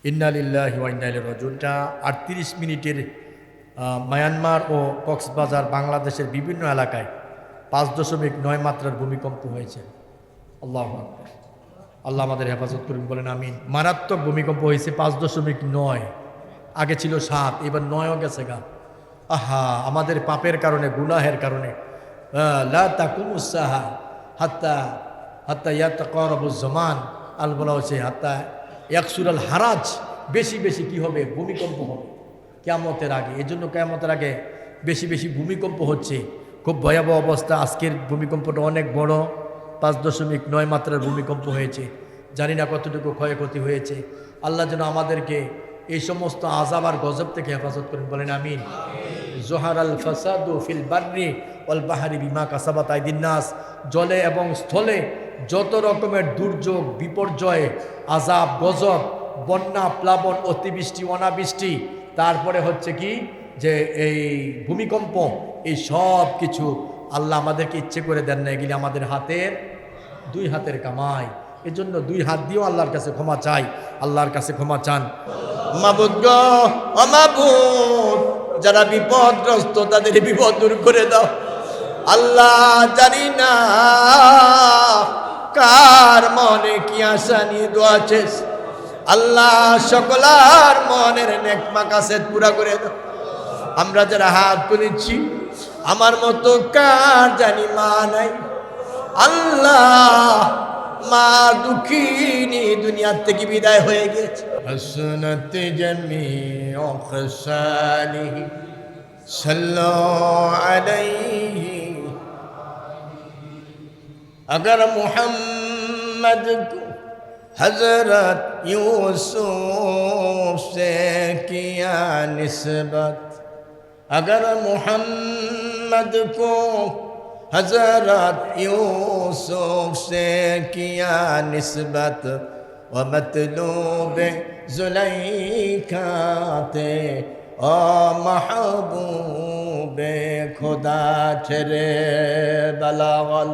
ইন্না লিল্লাহি ওয়া ইন্না ইলাইহি রাজিউন। ৩৮ মিনিটের মায়ানমার ও কক্সবাজার বাংলাদেশের বিভিন্ন এলাকায় ৫.৯ মাত্রার ভূমিকম্প হয়েছে। আল্লাহু আকবার। আল্লাহ আমাদের হেফাজত করুন, বলেন আমিন। মারাত্মক ভূমিকম্প হয়েছে ৫.৯, আগে ছিল ৭, এবার ৯ও গেছে গা। আহা, আমাদের পাপের কারণে, গুনাহের কারণে। লা তাকুমুস সাহা হাত্তা হাত্তা ইয়াতাকারাবুজ জামান, আল বলা হচ্ছে হাত্তা ইয়াকসুরাল হারাজ, বেশি বেশি কি হবে? ভূমিকম্প হবে কিয়ামতের আগে। এই জন্য কিয়ামতের আগে বেশি বেশি ভূমিকম্প হচ্ছে। খুব ভয়াবহ অবস্থা। আজকের ভূমিকম্পটা অনেক বড়, ৫.৯ মাত্রার ভূমিকম্প হয়েছে। জানি না কতটুকু ক্ষয়ক্ষতি হয়েছে। আল্লাহ যেন আমাদেরকে এই সমস্ত আযাব আর গজব থেকে হেফাজত করেন, বলেন আমিন। জোহারাল ফাসাদু ফিল বাররি ওয়াল বাহরি বিমা কাসাবাত আইদিন নাস, জলে এবং স্থলে যত রকমের দুর্যোগ, বিপর্যয়, আযাব, গজব, বন্যা, প্লাবন, অতিবৃষ্টি, অনাবৃষ্টি, তারপরে হচ্ছে কি যে এই ভূমিকম্প, এই সব কিছু আল্লাহ আমাদেরকে ইচ্ছে করে দেন না। এগুলি আমাদের হাতের, 2 হাতের কামাই। এজন্য 2 হাত দিয়েও আল্লাহর কাছে ক্ষমা চাই, আল্লাহর কাছে ক্ষমা চান। মাবুদ গো, ও মাবুদ, যারা বিপদগ্রস্ত তাদের বিপদ দূর করে দাও আল্লাহ। জানি না কার মনে কি আশা নিয়ে দোয়া আছে আল্লাহ, সকলার মনের নেক মাকাসেদ পুরা করে দাও। আমরা যারা হাত তুলেছি, আমার মতো কার জানি মা নাই আল্লাহ, মা দুঃখিনী দুনিয়ার থেকে বিদায় হয়ে গেছে। হাসনাত জামিউ খসালিহি সাল্লাল্লাহু আলাইহি। अगर मोहम्मद को हजरत यूसुफ से किया निस्बत, अगर मोहम्मद को हजरत यूसुफ से किया निस्बत, व मतलूब जुलैखा थे ओ महबूब खुदा ठहरे बलागल।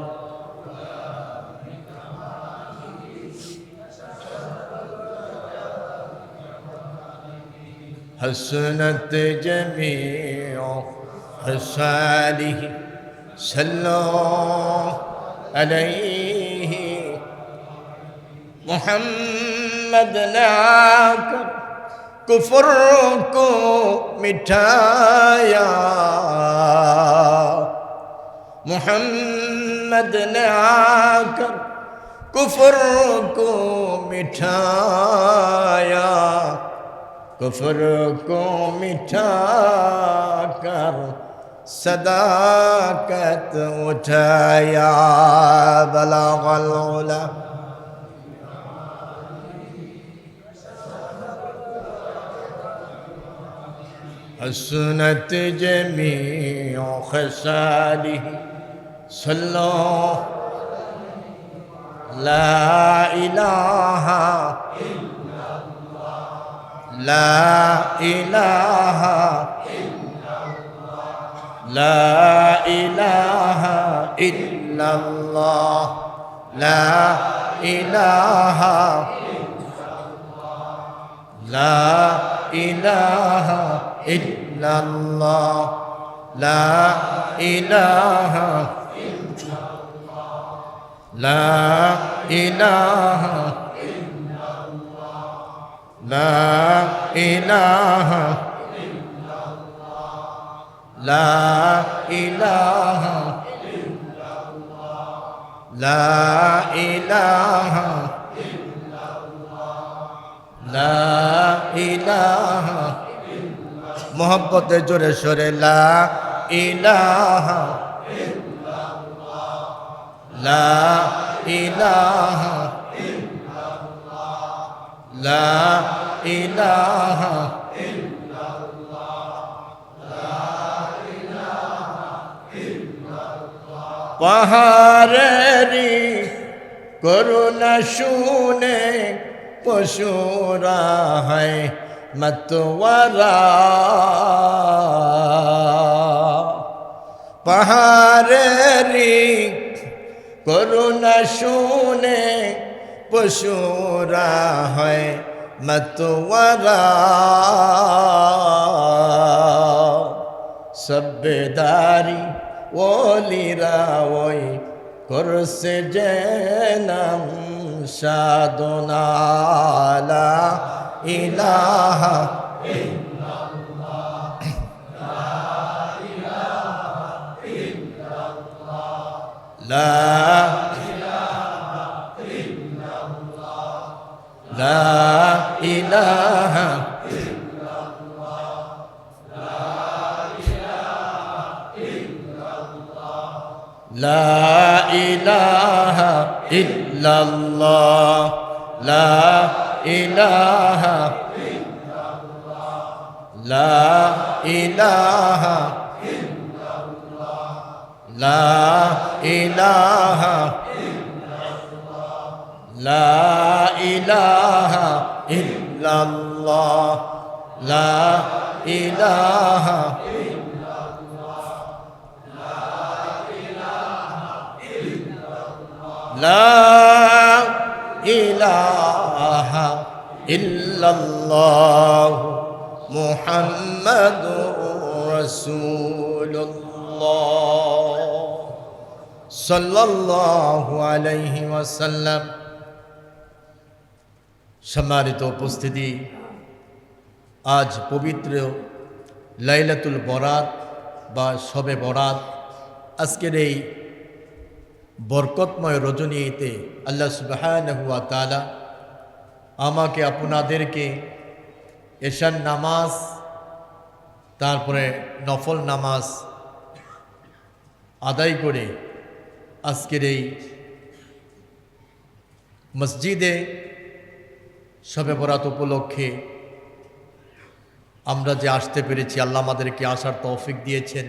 हसनत जमीउ खसालिहि सल्लल्लाहु अलैहि। मोहम्मद ने आकर कुफ्र को मिटाया, मोहम्मद ने आकर कुफ्र को मिटाया, कुफ्र को मिटा कर सदाकत उठाया। बलागल उला हसनत जमीउ खसालिहि सल्लल्लाहु ला इलाहा ला इलाहा ला इलाहा इल्लल्लाह ला इलाहा ला इलाहा इल्लल्लाह ला इलाहा ला इलाहा ला इलाहा ला इलाहा ला इलाहा ला इलाहा। मोहब्बत जोरे शोरे ला इलाहा ला इलाहा ला इलाहा পাহাড়েরি করুণা শুনে পশুরা হয় মতওয়ারা, পাহাড়েরি করুণা শুনে পশুরা হয় मतवारा सब्बेदारी ওলিরা ওই করছে জেনাম সাধনা লা ইলাহা লা ইলাহা لا إله إلا الله لا إله لا إله لا إله لا إله إلا الله لا إله لا إله إلا الله محمد رسول الله صلى الله عليه وسلم সম্মানিত উপস্থিতি, আজ পবিত্র লাইলাতুল বরাত বা শবে বরাত, আজকের এই বরকতময় রজনীতে আল্লাহ সুবহানাহু ওয়া তাআলা আমাকে আপনাদেরকে এশার নামাজ, তারপরে নফল নামাজ আদায় করে আজকের এই মসজিদে শবে বরাত উপলক্ষে আমরা যে আসতে পেরেছি, আল্লাহ আমাদেরকে আসার তৌফিক দিয়েছেন।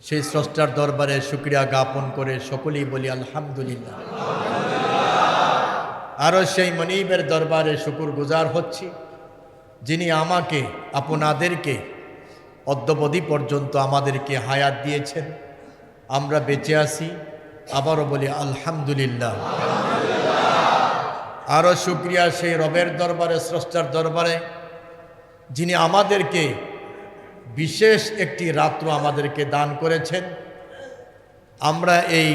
সেই স্রষ্টার দরবারে শুকরিয়া জ্ঞাপন করে সকলেই বলি আলহামদুলিল্লাহ। আরও সেই মনিবের দরবারে শুকুর গুজার হচ্ছি, যিনি আমাকে আপনাদেরকে অদ্যবধি পর্যন্ত আমাদেরকে হায়াত দিয়েছেন, আমরা বেঁচে আছি। আবারও বলি আলহামদুলিল্লাহ। আরও শুকরিয়া সেই রবের দরবারে, স্রষ্টার দরবারে, যিনি আমাদেরকে বিশেষ একটি রাত্র আমাদেরকে দান করেছেন। আমরা এই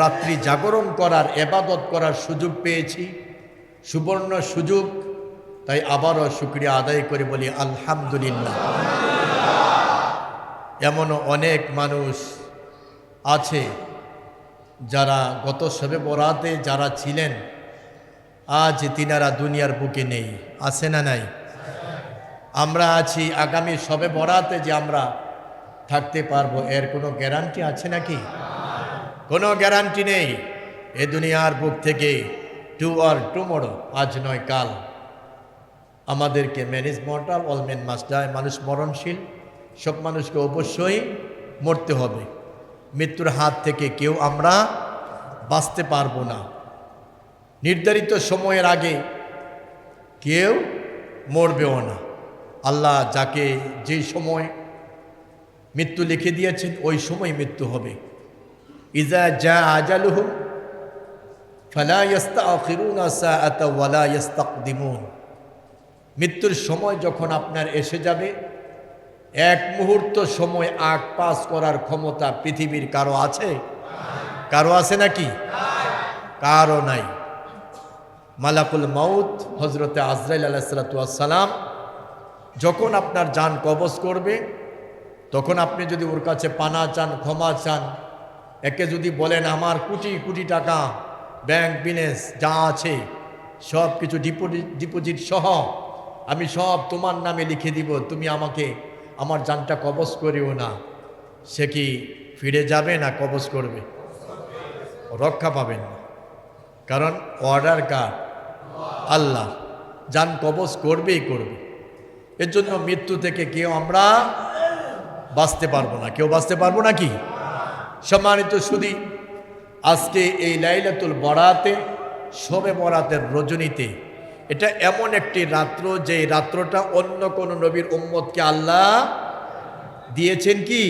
রাত্রি জাগরণ করার, ইবাদত করার সুযোগ পেয়েছি, সুবর্ণ সুযোগ। তাই আবারও শুকরিয়া আদায় করে বলি আলহামদুলিল্লাহ। এমনও অনেক মানুষ আছে যারা গত শবে বরাতে যারা ছিলেন, আজ তিনারা দুনিয়ার বুকে নেই। আছে না নাই? আমরা আছি, আগামী শবে বরাতে যে আমরা থাকতে পারবো এর কোনো গ্যারান্টি আছে নাকি? কোনো গ্যারান্টি নেই। এ দুনিয়ার বুক থেকে টুমোরো, আজ নয় কাল, আমাদেরকে man is mortal all men must die, মানুষ মরণশীল, সব মানুষকে অবশ্যই মরতে হবে। মৃত্যুর হাত থেকে কেউ আমরা বাঁচতে পারবো না। নির্ধারিত সময়ের আগে কেউ মরবেও না। আল্লাহ যাকে যেই সময় মৃত্যু লিখে দিয়েছেন ওই সময় মৃত্যু হবে। ইজা জা আজালুহুম ফালা ইস্তাখিরুনা সাআতা ওয়ালা ইস্তাকদিমুন। মৃত্যুর সময় যখন আপনার এসে যাবে, এক মুহূর্ত সময় আগ পাস করার ক্ষমতা পৃথিবীর কারো আছে? কারো আছে নাকি? কারো নাই। মালাকুল মাউত হজরতে আজরাইল আলাইহিস সালাতু ওয়াস সালাম যখন আপনার জান কবজ করবে, তখন আপনি যদি ওর কাছে পানা চান, ক্ষমা চান, একে যদি বলেন আমার কোটি কোটি টাকা ব্যাংক বিনেস যা আছে সব কিছু ডিপোজিট সহ আমি সব তোমার নামে লিখে দিব, তুমি আমাকে আমার জানটা কবজ করিও না, সে কি ফিরে যাবে না কবজ করবে? রক্ষা পাবেন না। কারণ অর্ডার কার? আল্লাহ। জান কবজ করবেই করবে। এর জন্য মৃত্যু থেকে কেউ আমরা বাঁচতে পারবো না। কেউ বাঁচতে পারবো নাকি? সম্মানিত শুধু আজকে এই লাইলাতুল বরাতে, শবে বরাতের রজনীতে, এটা এমন একটি রাত্র যে রাত্রটা অন্য কোন নবীর উম্মতকে আল্লাহ দিয়েছেন কি?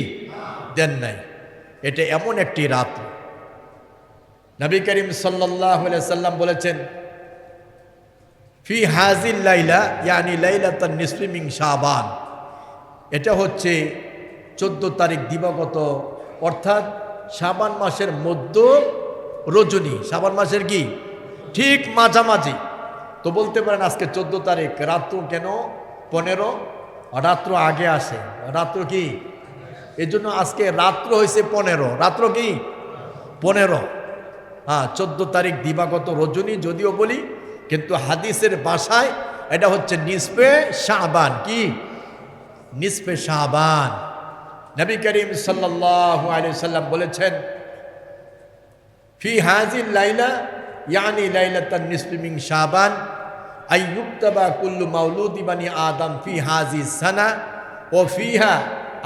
দেন নাই। এটা এমন একটি রাত্র। নবী করিম সাল্লাল্লাহু আলাইহি সাল্লাম বলেছেন, ফি হাজিল লাইলা ইয়ানি লাইলাতান নিসফি মিন শাবান, এটা হচ্ছে 14 তারিখ দিবাগত, অর্থাৎ শাবান মাসের মধ্য রজনী। শাবান মাসের কি ঠিক মাঝামাঝি। তো বলতে পারেন আজকে 14 তারিখ, রাত্র কেন 15? রাত্র আগে আসে, রাত্র কি এই জন্য আজকে রাত্র হয়েছে 15, রাত্র কি 15। হ্যাঁ, 14 তারিখ দিবাগত রজনী যদিও বলি, কিন্তু হাদিসের ভাষায় এটা হচ্ছে নিসফে শাবান। কি নিসফে শাবান? নবী করিম সাল্লাল্লাহু আলাইহি সাল্লাম বলেছেন, ফি হাজিল লাইলা ইয়ানি লাইলাতান নিসফি মিন শাবান আই ইউক্তাবা কুল্লু মাউলুদি বানি আদম ফি হাজি সানা ও ফিহা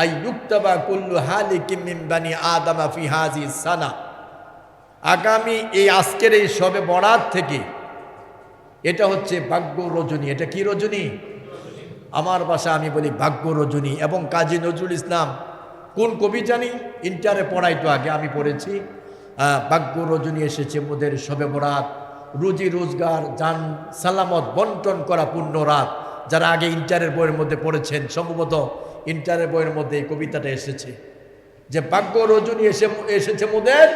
আই ইউক্তাবা কুল্লু হালিকিম মিন বানি আদম ফি হাজি সানা। আগামী এই আজকের এই শবে বরাত থেকে, এটা হচ্ছে ভাগ্য রজনী। এটা কি রজনী? আমার ভাষা আমি বলি ভাগ্য রজনী। এবং কাজী নজরুল ইসলাম কোন কবি জানি, ইন্টারে পড়াই তো আগে আমি পড়েছি, ভাগ্য রজনী এসেছে মোদের শবে বরাত, রুজি রোজগার জান সালামত বন্টন করা পূর্ণ রাত। যারা আগে ইন্টারের বইয়ের মধ্যে পড়েছেন, সম্ভবত ইন্টারের বইয়ের মধ্যে এই কবিতাটা এসেছে যে ভাগ্য রজনী এসেছে মোদের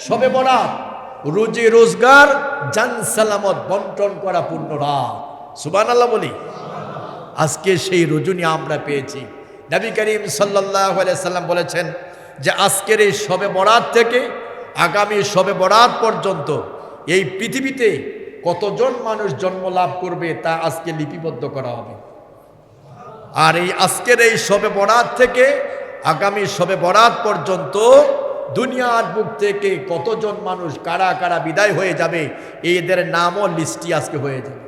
শবে বরাত, রুজি রোজগার জান সালামত বন্টন করা পূর্ণ রাত। সুবহানাল্লাহ বলি। আজকে সেই রজনী আমরা পেয়েছি। নবী করিম সাল্লাল্লাহু আলাইহি সাল্লাম বলেছেন যে আজকের এই শবে বরাত থেকে আগামী শবে বরাত পর্যন্ত এই পৃথিবীতে কতজন মানুষ জন্ম লাভ করবে তা আজকে লিপিবদ্ধ করা হবে। আর এই আজকের এই শবে বরাত থেকে আগামী শবে বরাত পর্যন্ত দুনিয়ার বুক থেকে কতজন মানুষ কারা কারা বিদায় হয়ে যাবে, এদের নামও লিস্টি আজকে হয়ে যাবে।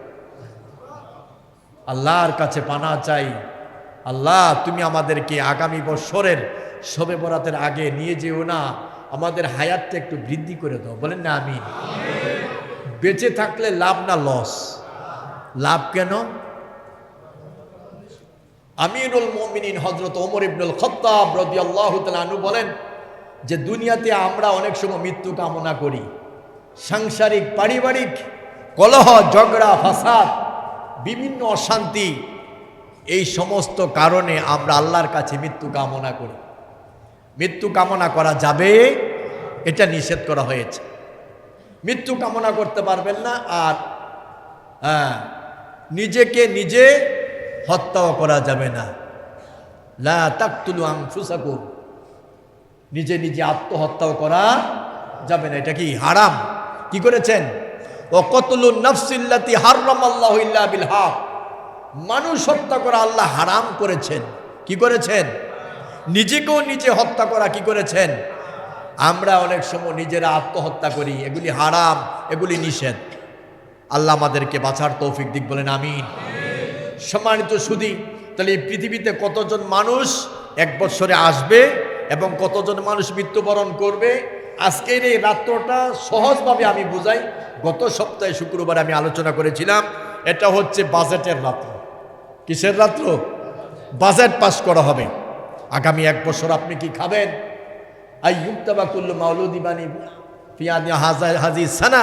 আল্লাহর কাছে পানা চাই, আল্লাহ তুমি আমাদেরকে আগামী বছরের শবে বরাতের আগে নিয়ে যেও না, আমাদের হায়াতটা একটু বৃদ্ধি করে দাও। বলেন না আমিন। বেঁচে থাকলে লাভ না লস? লাভ কেন? আমিরুল মুমিনিন হযরত ওমর ইবনুল খাত্তাব রাদিয়াল্লাহু তাআলা আনহু বলেন যে দুনিয়াতে আমরা অনেক সময় মৃত্যু কামনা করি, সাংসারিক পারিবারিক কলহ ঝগড়া ফাসাদ বিভিন্ন অশান্তি, এই সমস্ত কারণে আমরা আল্লাহর কাছে মৃত্যু কামনা করি। মৃত্যু কামনা করা যাবে, এটা নিষেধ করা হয়েছে। মৃত্যু কামনা করতে পারবেন না। আর নিজেকে নিজে হত্যাও করা যাবে না। লা তাকতুলু আনফুসাকুম, নিজে নিজে আত্মহত্যাও করা যাবে না, এটা কি হারাম। কি করেছেন? ও কতলুন নাফসিল্লাতি হারামাল্লাহু ইল্লা বিল হক, মানুষ হত্যা করা আল্লাহ হারাম করেছেন। কি করেছেন? নিজেকেও নিজে হত্যা করা কি করেছেন? আমরা অনেক সময় নিজেরা আত্মহত্যা করি, এগুলি হারাম, এগুলি নিষেধ। আল্লাহ আমাদেরকে বাঁচার তৌফিক দিক, বলেন আমিন। সম্মানিত সুধী, তাহলে এই পৃথিবীতে কতজন মানুষ এক বছরে আসবে এবং কতজন মানুষ মৃত্যুবরণ করবে, আজকের এই রাত্রটা সহজভাবে আমি বুঝাই। গত সপ্তাহে শুক্রবার আমি আলোচনা করেছিলাম, এটা হচ্ছে বাজেটের রাত্র। কিসের রাত্র? বাজেট পাস করা হবে। আগামী এক বছর আপনি কি খাবেন? আই ইউক্তাবা কুল্লু মাউলুদি বানি ফিয়াদি হাজি সানা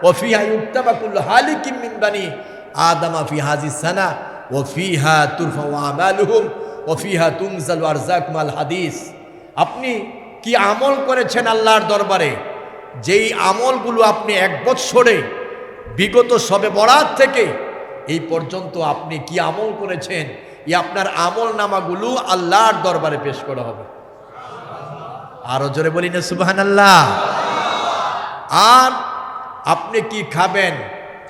ও ফিহা ইউক্তাবা কুল্লু হালিকিম মিন বানি আদামা ফি হাজি সানা ও ফিহা তুরফাউ আমালুহুম ও ফিহা তুনজালু আরযাকুম আল হাদিস। আপনি কি আমল করেছেন আল্লাহর দরবারে? যেই আমলগুলো আপনি এক বছরে বিগত শবে বরাত থেকে এই পর্যন্ত আপনি কি আমল করেছেন, এই আপনার আমল নামাগুলো আল্লাহর দরবারে পেশ করা হবে। আরো জোরে বলি না সুবহানাল্লাহ। আর আপনি কি খাবেন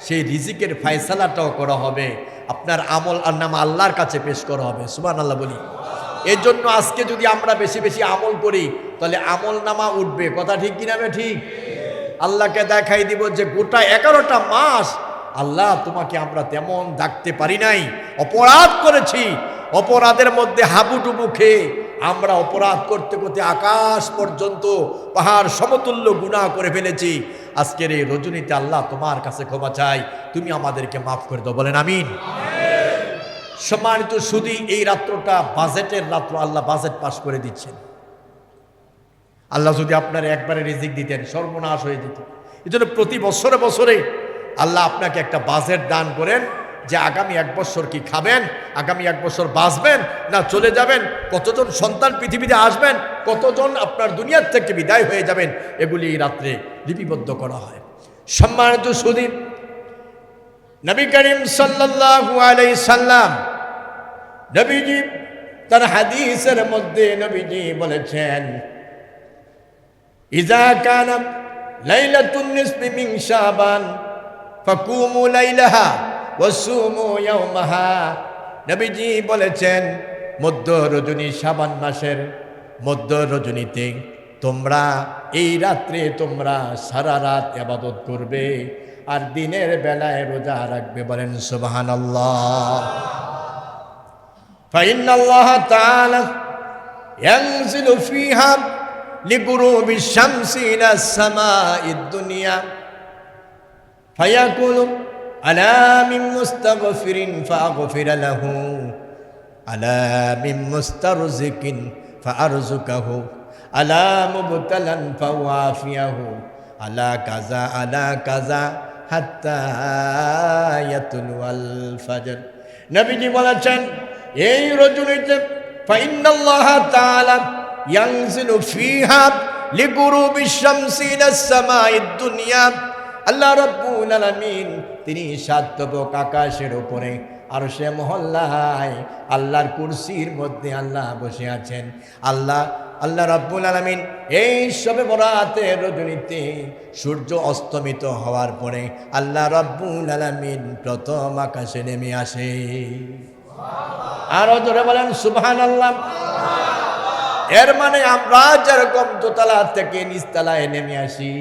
সেই রিজিকের ফয়সালাটাও করা হবে, আপনার আমল আর নামা আল্লাহর কাছে পেশ করা হবে। সুবহানাল্লাহ বলি। এর জন্য আজকে যদি আমরা বেশি বেশি আমল করি তাহলে আমল নামা উঠবে। কথা ঠিক কিনা? ঠিক। আল্লাহকে দেখাই দিব যে গোটা 11টা মাস আল্লাহ তোমাকে আমরা তেমন ডাকতে পারি নাই, অপরাধ করেছি। অপরাধের মধ্যে হাবুডুবু খেয়ে আমরা অপরাধ করতে করতে আকাশ পর্যন্ত পাহাড় সমতুল্য গুনাহ করে ফেলেছি। আজকের এই রজনীতে আল্লাহ তোমার কাছে ক্ষমা চাই, তুমি আমাদেরকে মাফ করে দাও। বলেন আমিন। সম্মানিত সুধী, এই রাত্রটা বাজেটের রাত্র। আল্লাহ বাজেট পাস করে দিচ্ছেন। আল্লাহ যদি আপনার একবারে রিজিক দিতেন সর্বনাশ হয়ে যেত। এই জন্য প্রতি বছরে বছরে আল্লাহ আপনাকে একটা বাজেট দান করেন যে আগামী 1 বছর কি খাবেন, আগামী 1 বছর বাঁচবেন না চলে যাবেন, কতজন সন্তান পৃথিবীতে আসবেন, কতজন আপনার দুনিয়ার থেকে বিদায় হয়ে যাবেন, এগুলি এই রাত্রে লিপিবদ্ধ করা হয়। সম্মানিত সুধী, নবী করিম সাল্লাল্লাহু আলাইহি সাল্লাম নবীজি তার হাদিসের মধ্যে নবীজি বলেছেন, ইজা কানা লাইলাতুন নিসফি মিন শাবান ফাকুমু লাইলাহা ওয়াসুমু ইয়াওমাহা। নবীজি বলেছেন, মধ্য রজনী, শাবান মাসের মধ্য রজনীতে তোমরা এই রাত্রে তোমরা সারা রাত ইবাদত করবে আর দিনের বেলায় রোজা রাখবে। বলেন সুবহানাল্লাহ। ফাইন্নাল্লাহ তাআলা ইয়ানজিলু ফিহা লিগুরুবি শামসি ইলাস সামাঈদ দুনিয়া ফায়াকুলু আলা মিন মুস্তাগফিরিন ফাগফিরা লাহু আলা মিন মুস্তারজিকিন ফাআরযুকাহু আলা মুবতালান ফাওয়াফিয়াহু আলা কাযা হাত্তা ইয়াতুলুল ফজর। নবীজি বলেছেন, এই রজনীতে ফাইন্নাল্লাহ তাআলা ইয়ানজিলু ফিহা লিগুরুবি শামসি ইলাস সামাঈদ দুনিয়া। আল্লাহ রাব্বুল আলামিন তিনি সাতবক আকাশের উপরে আরশে মহল্লায় আল্লাহর কুরসির মধ্যে আল্লাহ বসে আছেন। আল্লাহ রাব্বুল আলামিন এই শবে বরাতের রজনীতে সূর্য অস্তমিত হওয়ার পরে আল্লাহ রাব্বুল আলামিন প্রথম আকাশে নেমে আসে। আরো জোরে বলেন সুবহানাল্লাহ। এর মানে আমরা যেরকম দোতলা থেকে নিচতলায় নেমে আসি,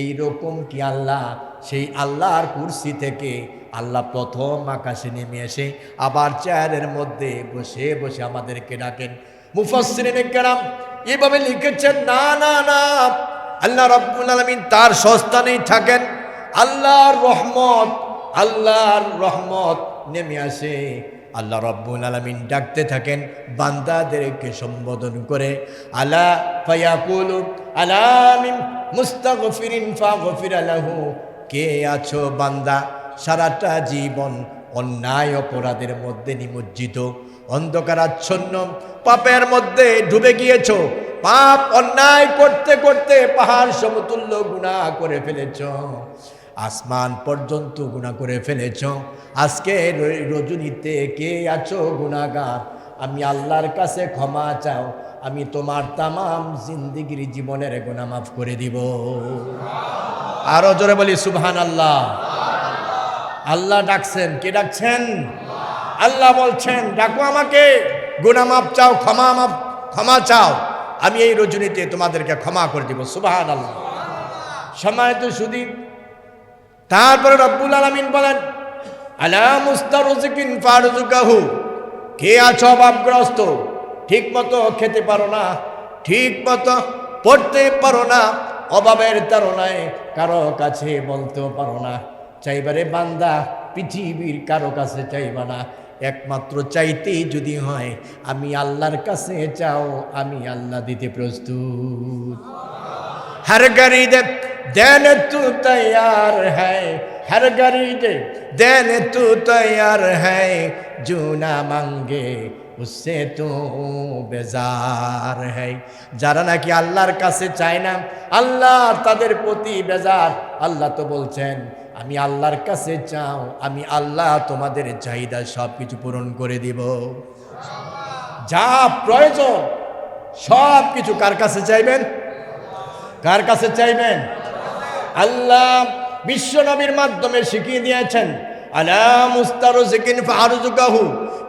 এই রকম কি আল্লাহ সেই আল্লাহর কুরসি থেকে আল্লাহ প্রথম আকাশে নেমে এসে আবার চেয়ারের মধ্যে বসে বসে আমাদেরকে ডাকেন। মুফাসসিরিনে কেরাম এভাবে লিখেছেন, না না না, আল্লাহ রাব্বুল আলামিন তার স্বস্থানেই থাকেন। আল্লাহর রহমত নেমে আসে। আল্লাহ রাব্বুল আলামিন ডাকতে থাকেন বান্দাদেরকে সম্বোধন করে, আলা ফায়াকুলু আলা মিন মুস্তাগফিরিন ফাগফিরা লাহু। কে আছো বান্দা সারাটা জীবন অন্যায় অপরাধের মধ্যে নিমজ্জিত, অন্ধকারাচ্ছন্ন পাপের মধ্যে ডুবে গিয়েছো, পাপ অন্যায় করতে করতে পাহাড় সমতুল্য গুনাহ করে ফেলেছ, আসমান পর্যন্ত গুনাহ করে ফেলেছ। আজকে রজনীতে কে আছো গুনাহগার, আমি আল্লাহর কাছে ক্ষমা চাও, আমি তোমার তামাম জিন্দেগির জীবনের গুনাহ মাফ করে দিব। আরো জোরে বলি সুবহানাল্লাহ। আল্লাহ ডাকছেন, কে ডাকছেন? আল্লাহ বলছেন, ডাকো আমাকে, গুনাহ মাফ চাও, ক্ষমা চাও, আমি এই রজনীতে তোমাদেরকে ক্ষমা করে দিব। সুবহানাল্লাহ। সম্মানিত সুধী, তারপরে রব্বুল আলামিন বলেন, আলা মুস্তারজিকিন ফারযুকাহু। কে আছো অভাবগ্রস্ত, ঠিক মতো খেতে পারো না, ঠিক মতো পড়তে পারো না, অভাবের তাড়নায় কারো কাছে বলতেও পারো না, চাইবারে বান্দা পৃথিবীর কারো কাছে চাইবা না, একমাত্র চাইতেই যদি হয় আমি আল্লাহর কাছে চাও, আমি আল্লাহ দিতে প্রস্তুত। हर गरीब देने तू तैयार है, हर गरीब देने तू तैयार है, जो ना मांगे उससे तू बेजार है। যারা নাকি আল্লাহর কাছে চায় না, আল্লাহ তাদের প্রতি বেজার। আল্লাহ তো বলছেন, আমি আল্লাহর কাছে চাও, আমি আল্লাহ তোমাদের চাহিদা সব কিছু পূরণ করে দিব। যা প্রয়োজন সব কিছু কার কাছে চাইবেন? কার কাছে চাইবেন? আল্লাহ বিশ্ব নবীর মাধ্যমে শিখিয়ে দিয়েছেন, আলা মুস্তারজিকিন ফারযুকাহু।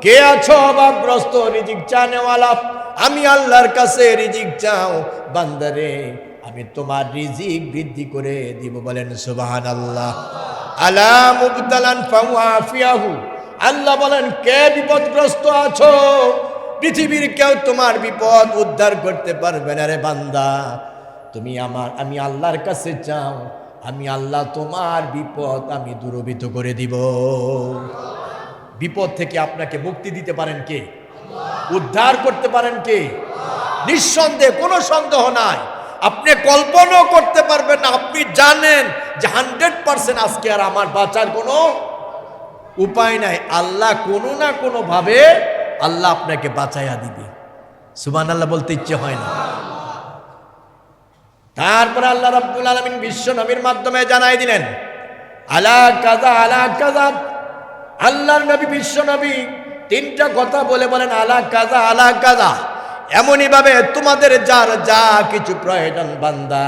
কে আছো অভাবগ্রস্ত, রিজিক চানেওয়ালা, আমি আল্লাহর কাছে রিজিক চাও, বান্দারে আমি তোমার রিজিক বৃদ্ধি করে দিব। বলেন সুবহানাল্লাহ। আলা মুবতালান ফাওয়াফিয়াহু। আল্লাহ বলেন, কে বিপদগ্রস্ত আছো, পৃথিবীর কেউ তোমার বিপদ উদ্ধার করতে পারবে না রে বান্দা, আমি আল্লাহর কাছে চাও, আমি আল্লাহ তোমার বিপদ আমি দূরীভূত করে দিব। বিপদ থেকে আপনাকে মুক্তি দিতে পারেন কে? উদ্ধার করতে পারেন কে? নিঃসন্দেহে, কোনো সন্দেহ নাই। আপনি কল্পনাও করতে পারবেন না, আপনি জানেন যে 100% আজকে আর আমার বাঁচার কোনো উপায় নাই। আল্লাহ কোনো না কোনো ভাবে আল্লাহ আপনাকে বাঁচাইয়া দিবে। সুবহানাল্লাহ বলতে ইচ্ছে হয় না? তারপরে আল্লাহ রাব্বুল আলামিন বিশ্ব নবীর মাধ্যমে জানাই দিলেন আলা কাযা আলা কাযা। আল্লাহর নবী বিশ্ব নবী তিনটা কথা বলেন আলা কাযা আলা কাযা। এমনই ভাবে তোমাদের যার যা কিছু প্রয়োজন বান্দা,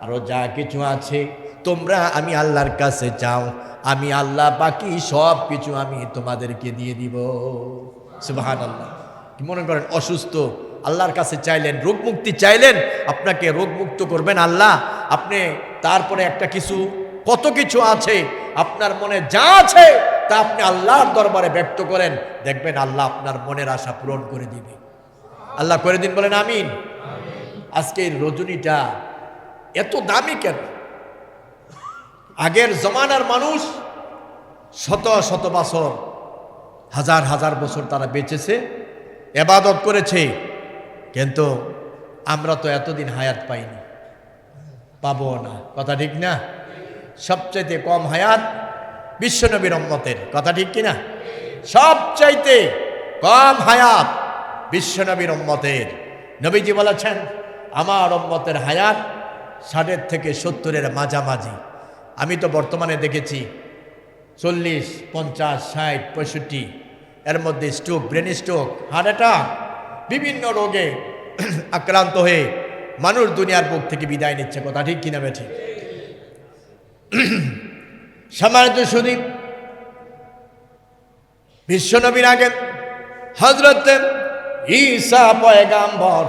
আরো যা কিছু আছে তোমরা আমি আল্লাহর কাছে যাও, আমি আল্লাহ বাকি সব কিছু আমি তোমাদেরকে দিয়ে দিব। সুবহানাল্লাহ। কি মনে করেন অসুস্থ, আল্লাহর কাছে চাইলেন, রোগ মুক্তি চাইলেন, আপনাকে রোগ মুক্ত করবেন আল্লাহ। আপনি তারপরে একটা কিছু, কত কিছু আছে আপনার মনে যা আছে তা আপনি আল্লাহর দরবারে ব্যক্ত করেন, দেখবেন আল্লাহ আপনার মনের আশা পূরণ করে দিবে। আল্লাহ করে দিন, বলেন আমিন। আজকে এই রজনীটা এত দামি কেন? আগের জমানার মানুষ শত শত বছর, হাজার হাজার বছর তারা বেঁচেছে, ইবাদত করেছে, কিন্তু আমরা তো এতদিন হায়াত পাইনি, পাবো না। কথা ঠিক না? সবচাইতে কম হায়াত বিশ্বনবীর উম্মতের। কথা ঠিক কিনা? সবচাইতে কম হায়াত বিশ্বনবীর উম্মতের। নবীজি বলেছেন আমার উম্মতের হায়াত 60 থেকে 70-এর মাঝামাঝি। আমি তো বর্তমানে দেখেছি 40, 50, 60, 65, এর মধ্যে stroke, brain stroke, heart attack, বিভিন্ন রোগে আক্রান্ত হয়ে মানুষ দুনিয়ার বুক থেকে বিদায় নিচ্ছে। কথা ঠিক কিনা বেঠিক? সম্মানিত সুধী, বিশ্বনবীর আগে হযরত ঈসা পয়গাম্বর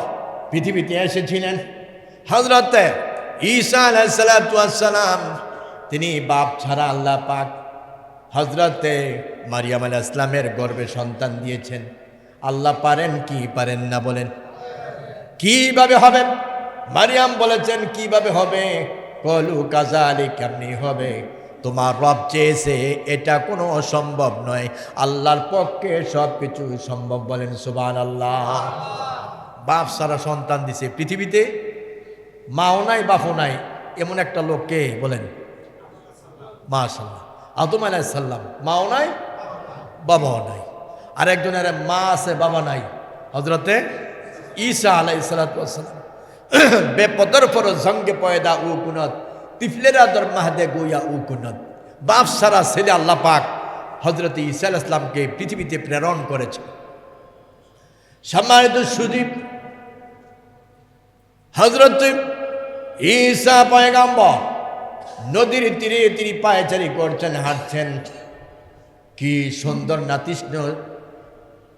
পৃথিবীতে এসেছিলেন। হযরত ঈসা আলাইহিস সালাতু ওয়াস সালাম তিনি বাপ ছাড়া আল্লাহ পাক হযরত মারিয়াম আলাইহিস সালামের গর্ভে সন্তান দিয়েছেন। আল্লাহ পারেন কি পারেন না? বলেন কিভাবে হবে? মারিয়াম বলেছেন কিভাবে হবে? কলু কাযালিক, কেমনি হবে? তোমার রব চেয়েছে, এটা কোনো অসম্ভব নয়, আল্লাহর পক্ষে সব কিছু সম্ভব। বলেন সুবহানাল্লাহ। বাপ সারা সন্তান দিছে পৃথিবীতে, মাও নাই বাপও নাই, এমন একটা লোককে বলেন? মাশাআল্লাহ, আদম আলাইহিস সালাম, মাও নাই বাবাও নাই। আর একজনের মা আছে বাবা নাই, হযরতে ঈসা আলাইহিস সালাতু ওয়াস সালাম। বেপদর পর জঙ্গে পয়দা উ কুনত তিফলেরা দর মাহদে গোয়া উ কুনত। বাপ সারা ছেলে আল্লাহ পাক হযরত ঈসা আলাইহিস সালামকে পৃথিবীতে প্রেরণ করেছে। সম্মানিত সুধী, হযরত ঈসা পয়গাম্বর নদীর তীরে তিনি পায়চারি করছেন, হাঁটছেন। কি সুন্দর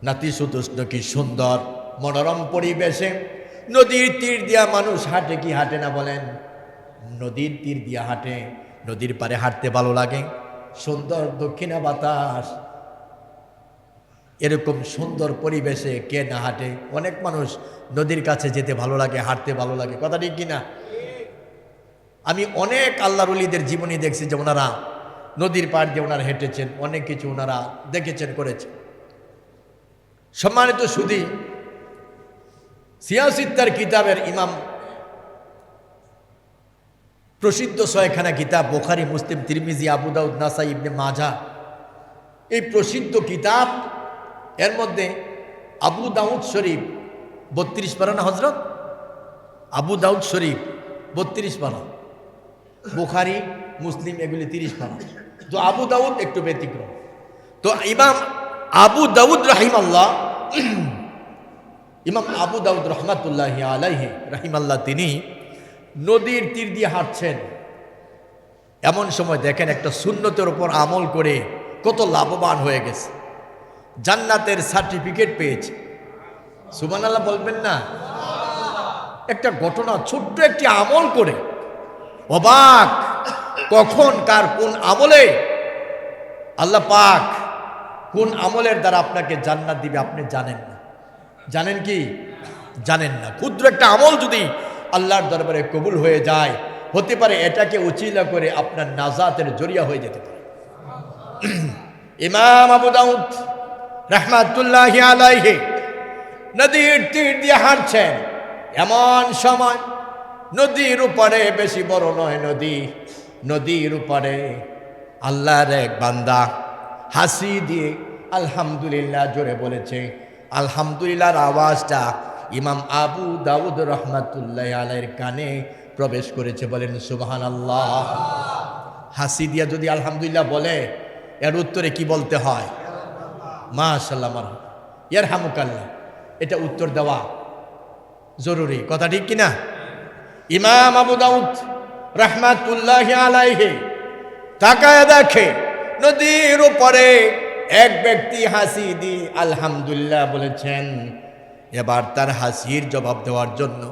নাতিশীতোষ্ণ, কি সুন্দর মনোরম পরিবেশে নদীর তীর দিয়া মানুষ হাঁটে কি হাঁটে না? বলেন নদীর তীর দিয়া হাঁটে, নদীর পারে হাঁটতে ভালো লাগে, সুন্দর দক্ষিণা বাতাস, এরকম সুন্দর পরিবেশে কে না হাঁটে? অনেক মানুষ নদীর কাছে যেতে ভালো লাগে, হাঁটতে ভালো লাগে। কথা ঠিক কিনা? আমি অনেক আল্লাহর ওলিদের জীবনী দেখছি যে ওনারা নদীর পাড় দিয়ে ওনারা হেঁটেছেন, অনেক কিছু ওনারা দেখেছেন, করেছেন। সম্মানিত সুধী, সিয়াসিত্তার কিতাবের ইমাম, প্রসিদ্ধ 6খানা কিতাব বুখারী, মুসলিম, তিরমিজি, আবু দাউদ, নাসাই, ইবনে মাজাহ, এই প্রসিদ্ধ কিতাব, এর মধ্যে আবু দাউদ শরীফ 32 পারা না হযরত? আবু দাউদ শরীফ 32 পারা, বুখারী, মুসলিম এগুলি 30 পারা। তো আবু দাউদ একটু ব্যতিক্রম। তো ইমাম আবু দাউদ রাহিমাল্লাহ, ইমাম আবু দাউদ রহমাতুল্লাহি আলাইহি রাহিমাল্লাহ, তিনি নদীর তীর দিয়ে হাঁটছেন। এমন সময় দেখেন একটা সুন্নতের উপর আমল করে কত লাভবান হয়ে গেছে, জান্নাতের সার্টিফিকেট পেয়েছে। সুবহানাল্লাহ বলবেন না? একটা ঘটনা, ছোট্ট একটি আমল করে অবাক, কখন কার কোন আমলে আল্লাহ পাক কোন আমলের দ্বারা আপনাকে জান্নাত দিবে আপনি জানেন না। জানেন কি? জানেন না। ক্ষুদ্র একটা আমল যদি আল্লাহর দরবারে কবুল হয়ে যায়, হতে পারে এটাকে উচিলা করে আপনার নাজাতের জরিয়া হয়ে যেতে পারে। ইমাম আবু দাউদ রাহমাতুল্লাহি আলাইহি নদীর তীর দিয়ে হাঁটছেন। এমন সময় নদীর উপরে, বেশি বড় নয় নদী, নদীর উপরে আল্লাহর এক বান্দা হাসি দিয়ে আলহামদুলিল্লাহ জোরে বলেছে। আলহামদুলিল্লাহর আওয়াজটা ইমাম আবু দাউদ রহমাতুল্লাহ আলাইহির কানে প্রবেশ করেছে। বলেন সুবহানাল্লাহ। হাসি দিয়া যদি আলহামদুলিল্লাহ বলে, এর উত্তরে কি বলতে হয়? মাশাআল্লাহ, মারহাবা, ইয়ারহামুকাল্লাহ। এটা উত্তর দেওয়া জরুরি, কথা ঠিক কিনা? ইমাম আবু দাউদ রহমাতুল্লাহ আলাইহি তাকায় দেখে নদীর উপরে এক ব্যক্তি হাসি দিয়ে আলহামদুলিল্লাহ বলেছেন। এবার তার হাসির জবাব দেওয়ার জন্য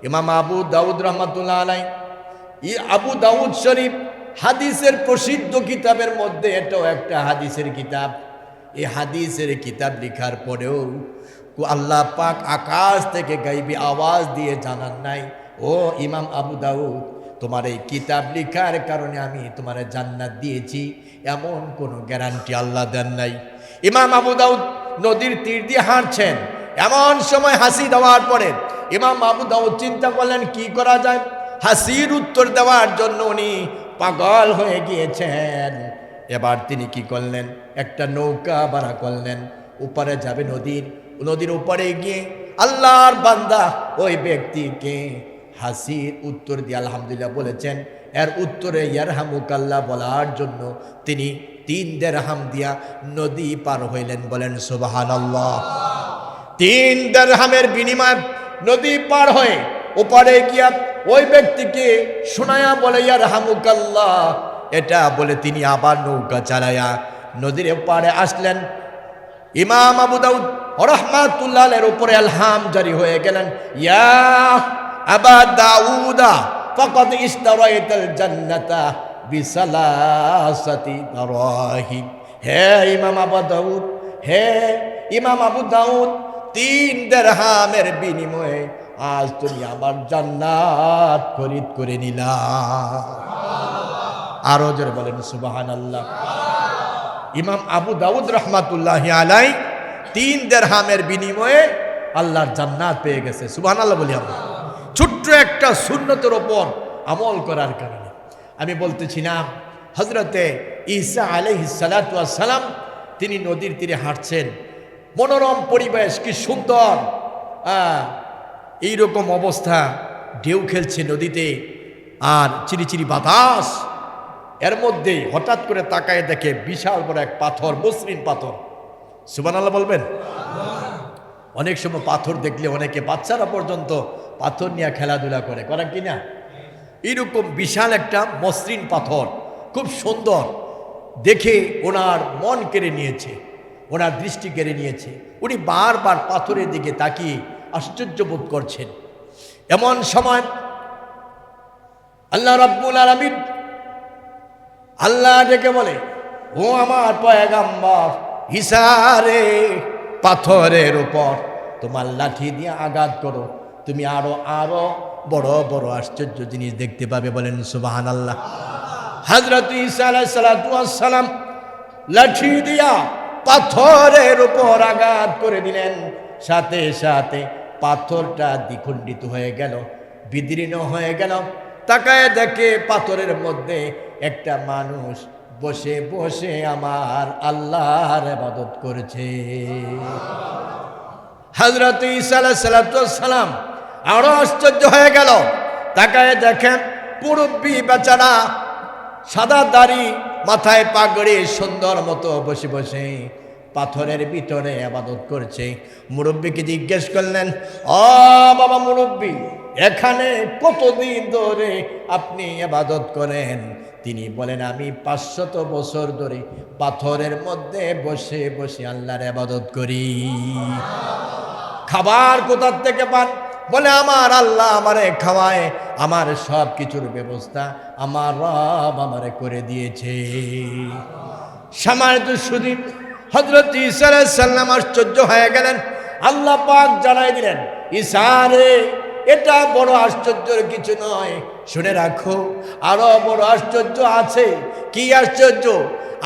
ইমাম আবু দাউদ রহমাতুল্লাহ আলাইহি, আবু দাউদ শরীফ হাদিসের প্রসিদ্ধ কিতাবের মধ্যে এটাও একটা হাদিসের কিতাব। এই হাদিসের কিতাব লেখার পরেও আল্লাহ পাক আকাশ থেকে গাইবী আওয়াজ দিয়ে জানান নাই, ও ইমাম আবু দাউদ, তোমার এই কিতাব লেখার কারণে আমি তোমার জান্নাত দিয়েছি, এমন কোনো গ্যারান্টি আল্লাহ দেন নাই। ইমাম আবু দাউদ নদীর তীর দিয়ে হাঁটছেন, এমন সময় হাসি দেওয়ার পরে ইমাম আবু দাউদ চিন্তা করলেন কি করা যায়। হাসির উত্তর দেওয়ার জন্য উনি পাগল হয়ে গিয়েছেন। এবার তিনি কি করলেন, একটা নৌকা ভাড়া করলেন, উপরে যাবে নদীর উপরে গিয়ে আল্লাহর বান্দা ওই ব্যক্তিকে হাসির উত্তর দিয়ে আলহামদুলিল্লাহ বলেছেন, এর উত্তরে ইয়ারহামুকাল্লাহ বলার জন্য তিনি 3 দিরহাম দিয়া নদী পার হইলেন। বলেন সুবহানাল্লাহ। 3 দিরহামের বিনিময়ে নদী পার হয়ে ওপারে গিয়া ওই ব্যক্তিকে শোনায়া বলে ইয়ারহামুকাল্লাহ, এটা বলে তিনি আবার নৌকা চালায়া নদীর পাড়ে আসলেন। ইমাম আবু দাউদ রহমাতুল্লাহের উপরে আলহাম জারি হয়ে গেলেন, ইয়া আবা দাউদা ফাকাদ ইশতারাইতাল জান্নাতা বিসালাসাতি দারাহিম। হে ইমাম আবু দাউদ, হে ইমাম আবু দাউদ, 3 দিরহামের বিনিময়ে আজ তুমি আমার জান্নাত খরিদ করে নিলা। আরো জোরে বলেন সুবহানাল্লাহ। ইমাম আবু দাউদ রহমাতুল্লাহি আলাইহি 3 দিরহামের বিনিময়ে আল্লাহর জান্নাত পেয়ে গেছে। সুবহানাল্লাহ বলি আমরা। ছোট্ট একটা সুন্নতের ওপর আমল করার কারণে। আমি বলতেছিলাম হযরতে ঈসা আলাইহিস সালাতু ওয়াস সালাম তিনি নদীর তীরে হাঁটছেন, মনোরম পরিবেশ, কি সুন্দর, এইরকম অবস্থা, ঢেউ খেলছে নদীতে আর চিরিচিরি বাতাস। এর মধ্যে হঠাৎ করে তাকায় দেখে বিশাল বড় এক পাথর, মসৃণ পাথর। সুবহানাল্লাহ বলবেন। অনেক সময় পাথর দেখলে অনেকে, বাচ্চারা পর্যন্ত পাথর নিয়ে খেলাধুলা করে কি না? এইরকম বিশাল একটা মসৃণ পাথর, খুব সুন্দর দেখে ওনার মন কেড়ে নিয়েছে, ওনার দৃষ্টি কেড়ে নিয়েছে। উনি বারবার পাথরের দিকে তাকিয়ে আশ্চর্য বোধ করছেন। এমন সময় আল্লাহ রাব্বুল আলামিন আল্লাহ ডেকে বলে, ও আমার পয়গম্বর ঈসা রে, পাথরের উপর তোমার লাঠি দিয়ে আঘাত করো, তুমি আরো বড় বড় আশ্চর্য জিনিস দেখতে পাবে। বলেন সুবহানাল্লাহ। হযরত ঈসা আলাইহিস সালাতু ওয়াস সালাম লাঠি দিয়া পাথরের উপর আঘাত করে দিলেন। সাথে সাথে পাথরটা দ্বিখণ্ডিত হয়ে গেল, বিদীর্ণ হয়ে গেল। তাকায় দেখে পাথরের মধ্যে একটা মানুষ বসে বসে আমার আল্লাহর ইবাদত করছে। হযরত ঈসা আলাইহিস সালাতু ওয়াস সালাম আরো আশ্চর্য হয়ে গেল। তাকায় দেখেন মুরব্বি বেচারা, সাদা দাড়ি, মাথায় পাগড়ি, সুন্দর মতো বসে বসে পাথরের ভিতরে ইবাদত করছে। মুরব্বিকে জিজ্ঞেস করলেন, ও বাবা মুরব্বি, এখানে কতদিন ধরে আপনি ইবাদত করেন? তিনি বলেন, আমি 500 বছর ধরে পাথরের মধ্যে বসে বসে আল্লাহর ইবাদত করি। খাবার কোথা থেকে পান? বলে, আমার আল্লাহ আমারে খাওয়ায়, আমার সব কিছুর ব্যবস্থা আমার রব আমারে করে দিয়েছে। সামান্য সুদীপ হযরত ঈসা আলাইহিস সালাম আশ্চর্য হয়ে গেলেন। আল্লাহ পাক জানাই দিলেন, ঈসা রে, এটা বড় আশ্চর্যের কিছু নয়, শুনে রাখো, আরো বড় আশ্চর্য আছে। কি আশ্চর্য?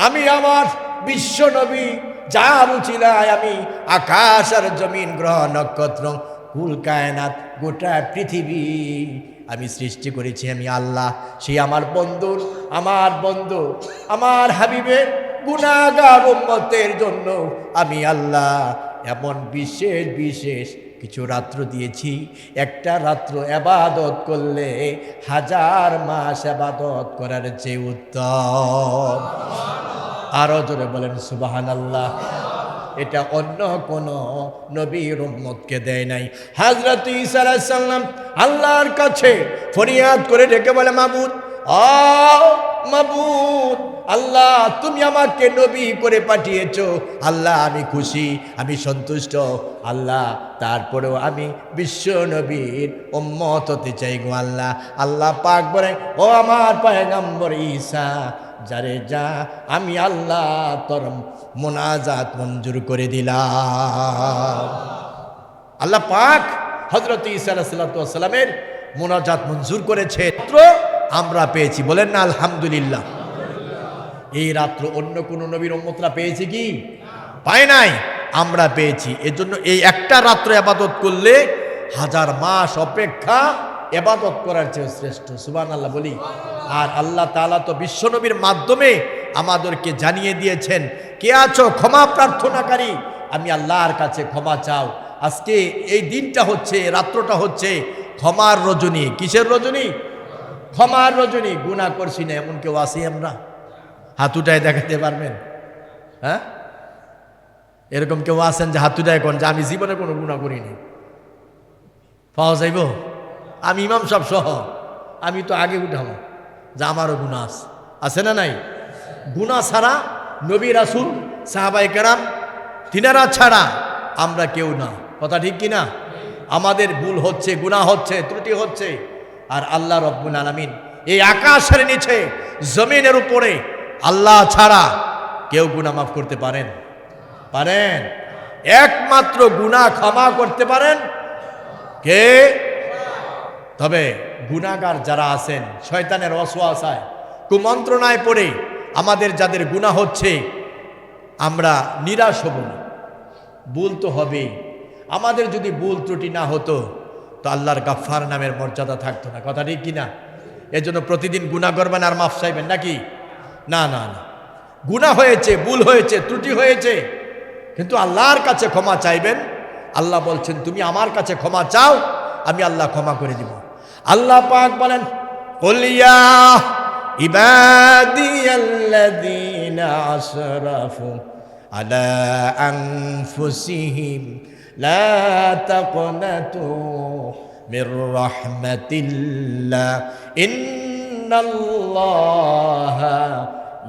আমি আমার বিশ্ব নবী যার উচিলায় আমি আকাশ আর জমিন, গ্রহ নক্ষত্র, কুল কায়নাত, গোটা পৃথিবী আমি সৃষ্টি করেছি আমি আল্লাহ। সেই আমার বন্ধু আমার হাবিবের গুনাহগার উম্মতের জন্য আমি আল্লাহ এমন বিশেষ বিশেষ কিছু রাত্র দিয়েছি। একটা রাত্র ইবাদত করলে 1000 মাস ইবাদত করার চেয়ে উত্তম। আরো জোরে বলেন সুবহানাল্লাহ। এটা অন্য কোন নবীর উম্মতকে দেয় নাই। হযরত ঈসা আলাইহিস সালাম আল্লাহর কাছে ফরিয়াদ করে ডেকে বলে, মাবুদ মাবুদ, আল্লাহ তুমি আমাকে নবী করে পাঠিয়েছো, আল্লাহ আমি খুশি, আমি সন্তুষ্ট, আল্লাহ তারপরেও আমি বিশ্ব নবীর উম্মত হতে চাই গো আল্লাহ। আল্লাহ পাক বলে, ও আমার পয়গম্বর ঈসা, যারে যা, আমি আল্লাহ তোর মোনাজাত মঞ্জুর করে দিলাম। আল্লাহ পাক হযরত ঈসা আলাইহিস সালামের মোনাজাত মঞ্জুর করেছে, আমরা পেয়েছি। বলেন না আলহামদুলিল্লাহ। এই রাত্র অন্য কোন নবীর উম্মতরা পেয়েছে কি? পায় নাই, আমরা পেয়েছি। এজন্য এই একটা রাত্র ইবাদত করলে 1000 মাস অপেক্ষা ইবাদত করার চেয়ে শ্রেষ্ঠ। সুবহানাল্লাহ বলি। আর আল্লাহ তাআলা তো বিশ্বনবীর মাধ্যমে আমাদেরকে জানিয়ে দিয়েছেন, কে আছো ক্ষমা প্রার্থনাকারী, আমি আল্লাহর কাছে ক্ষমা চাও। আজকে এই দিনটা হচ্ছে, রাত্রটা হচ্ছে ক্ষমার রজনী। কিসের রজনী? ক্ষমার রজনী। গুনাহ করছি না এমন কেউ আছি আমরা? হাত উঠায় দেখাতে পারবেন? হ্যাঁ, এরকম কেউ আছেন যে হাত উঠায় কোন যে আমি জীবনে কোনো গুনাহ করিনি? পাওয়া যাইব? আমি ইমাম সাহেব সহ আমি তো আগে উঠাবো যে আমারও গুনাহ আছে না নাই? গুনাহ ছাড়া নবী রাসূল সাহাবায়ে কেরাম তিনারা ছাড়া আমরা কেউ না। কথা ঠিক কিনা? আমাদের ভুল হচ্ছে, গুনাহ হচ্ছে, ত্রুটি হচ্ছে। আর আল্লাহ রব্বুল আলামিন এই আকাশের নিচে জমিনের উপরে আল্লাহ ছাড়া কেউ গুনাহ মাফ করতে পারেন? একমাত্র গুনাহ ক্ষমা করতে পারেন কে? তবে গুনাহগার যারা আছেন, শয়তানের ওয়াসওয়াসায় কুমন্ত্রণায় পড়ে আমাদের যাদের গুনাহ হচ্ছে, আমরা নিরাশ হব না। ভুল তো হবেই। আমাদের যদি ভুল ত্রুটি না হতো তো আল্লাহর গাফফার নামের মর্যাদা থাকতো না। কথা ঠিক কিনা? এজন্য প্রতিদিন গুনাহ করবেন আর মাফ চাইবেন নাকি? না না না, গুনাহ হয়েছে, ভুল হয়েছে, ত্রুটি হয়েছে, কিন্তু আল্লাহর কাছে ক্ষমা চাইবেন। আল্লাহ বলছেন, তুমি আমার কাছে ক্ষমা চাও, আমি আল্লাহ ক্ষমা করে দিব। আল্লাহ পাক বলেন, কুল ইয়া ইবাদিয়াল্লাযীনা আসরাফু আলা আনফুসিহিম লা তাকনাতু মির রাহমাতিল্লাহ ইন্নাল্লাহা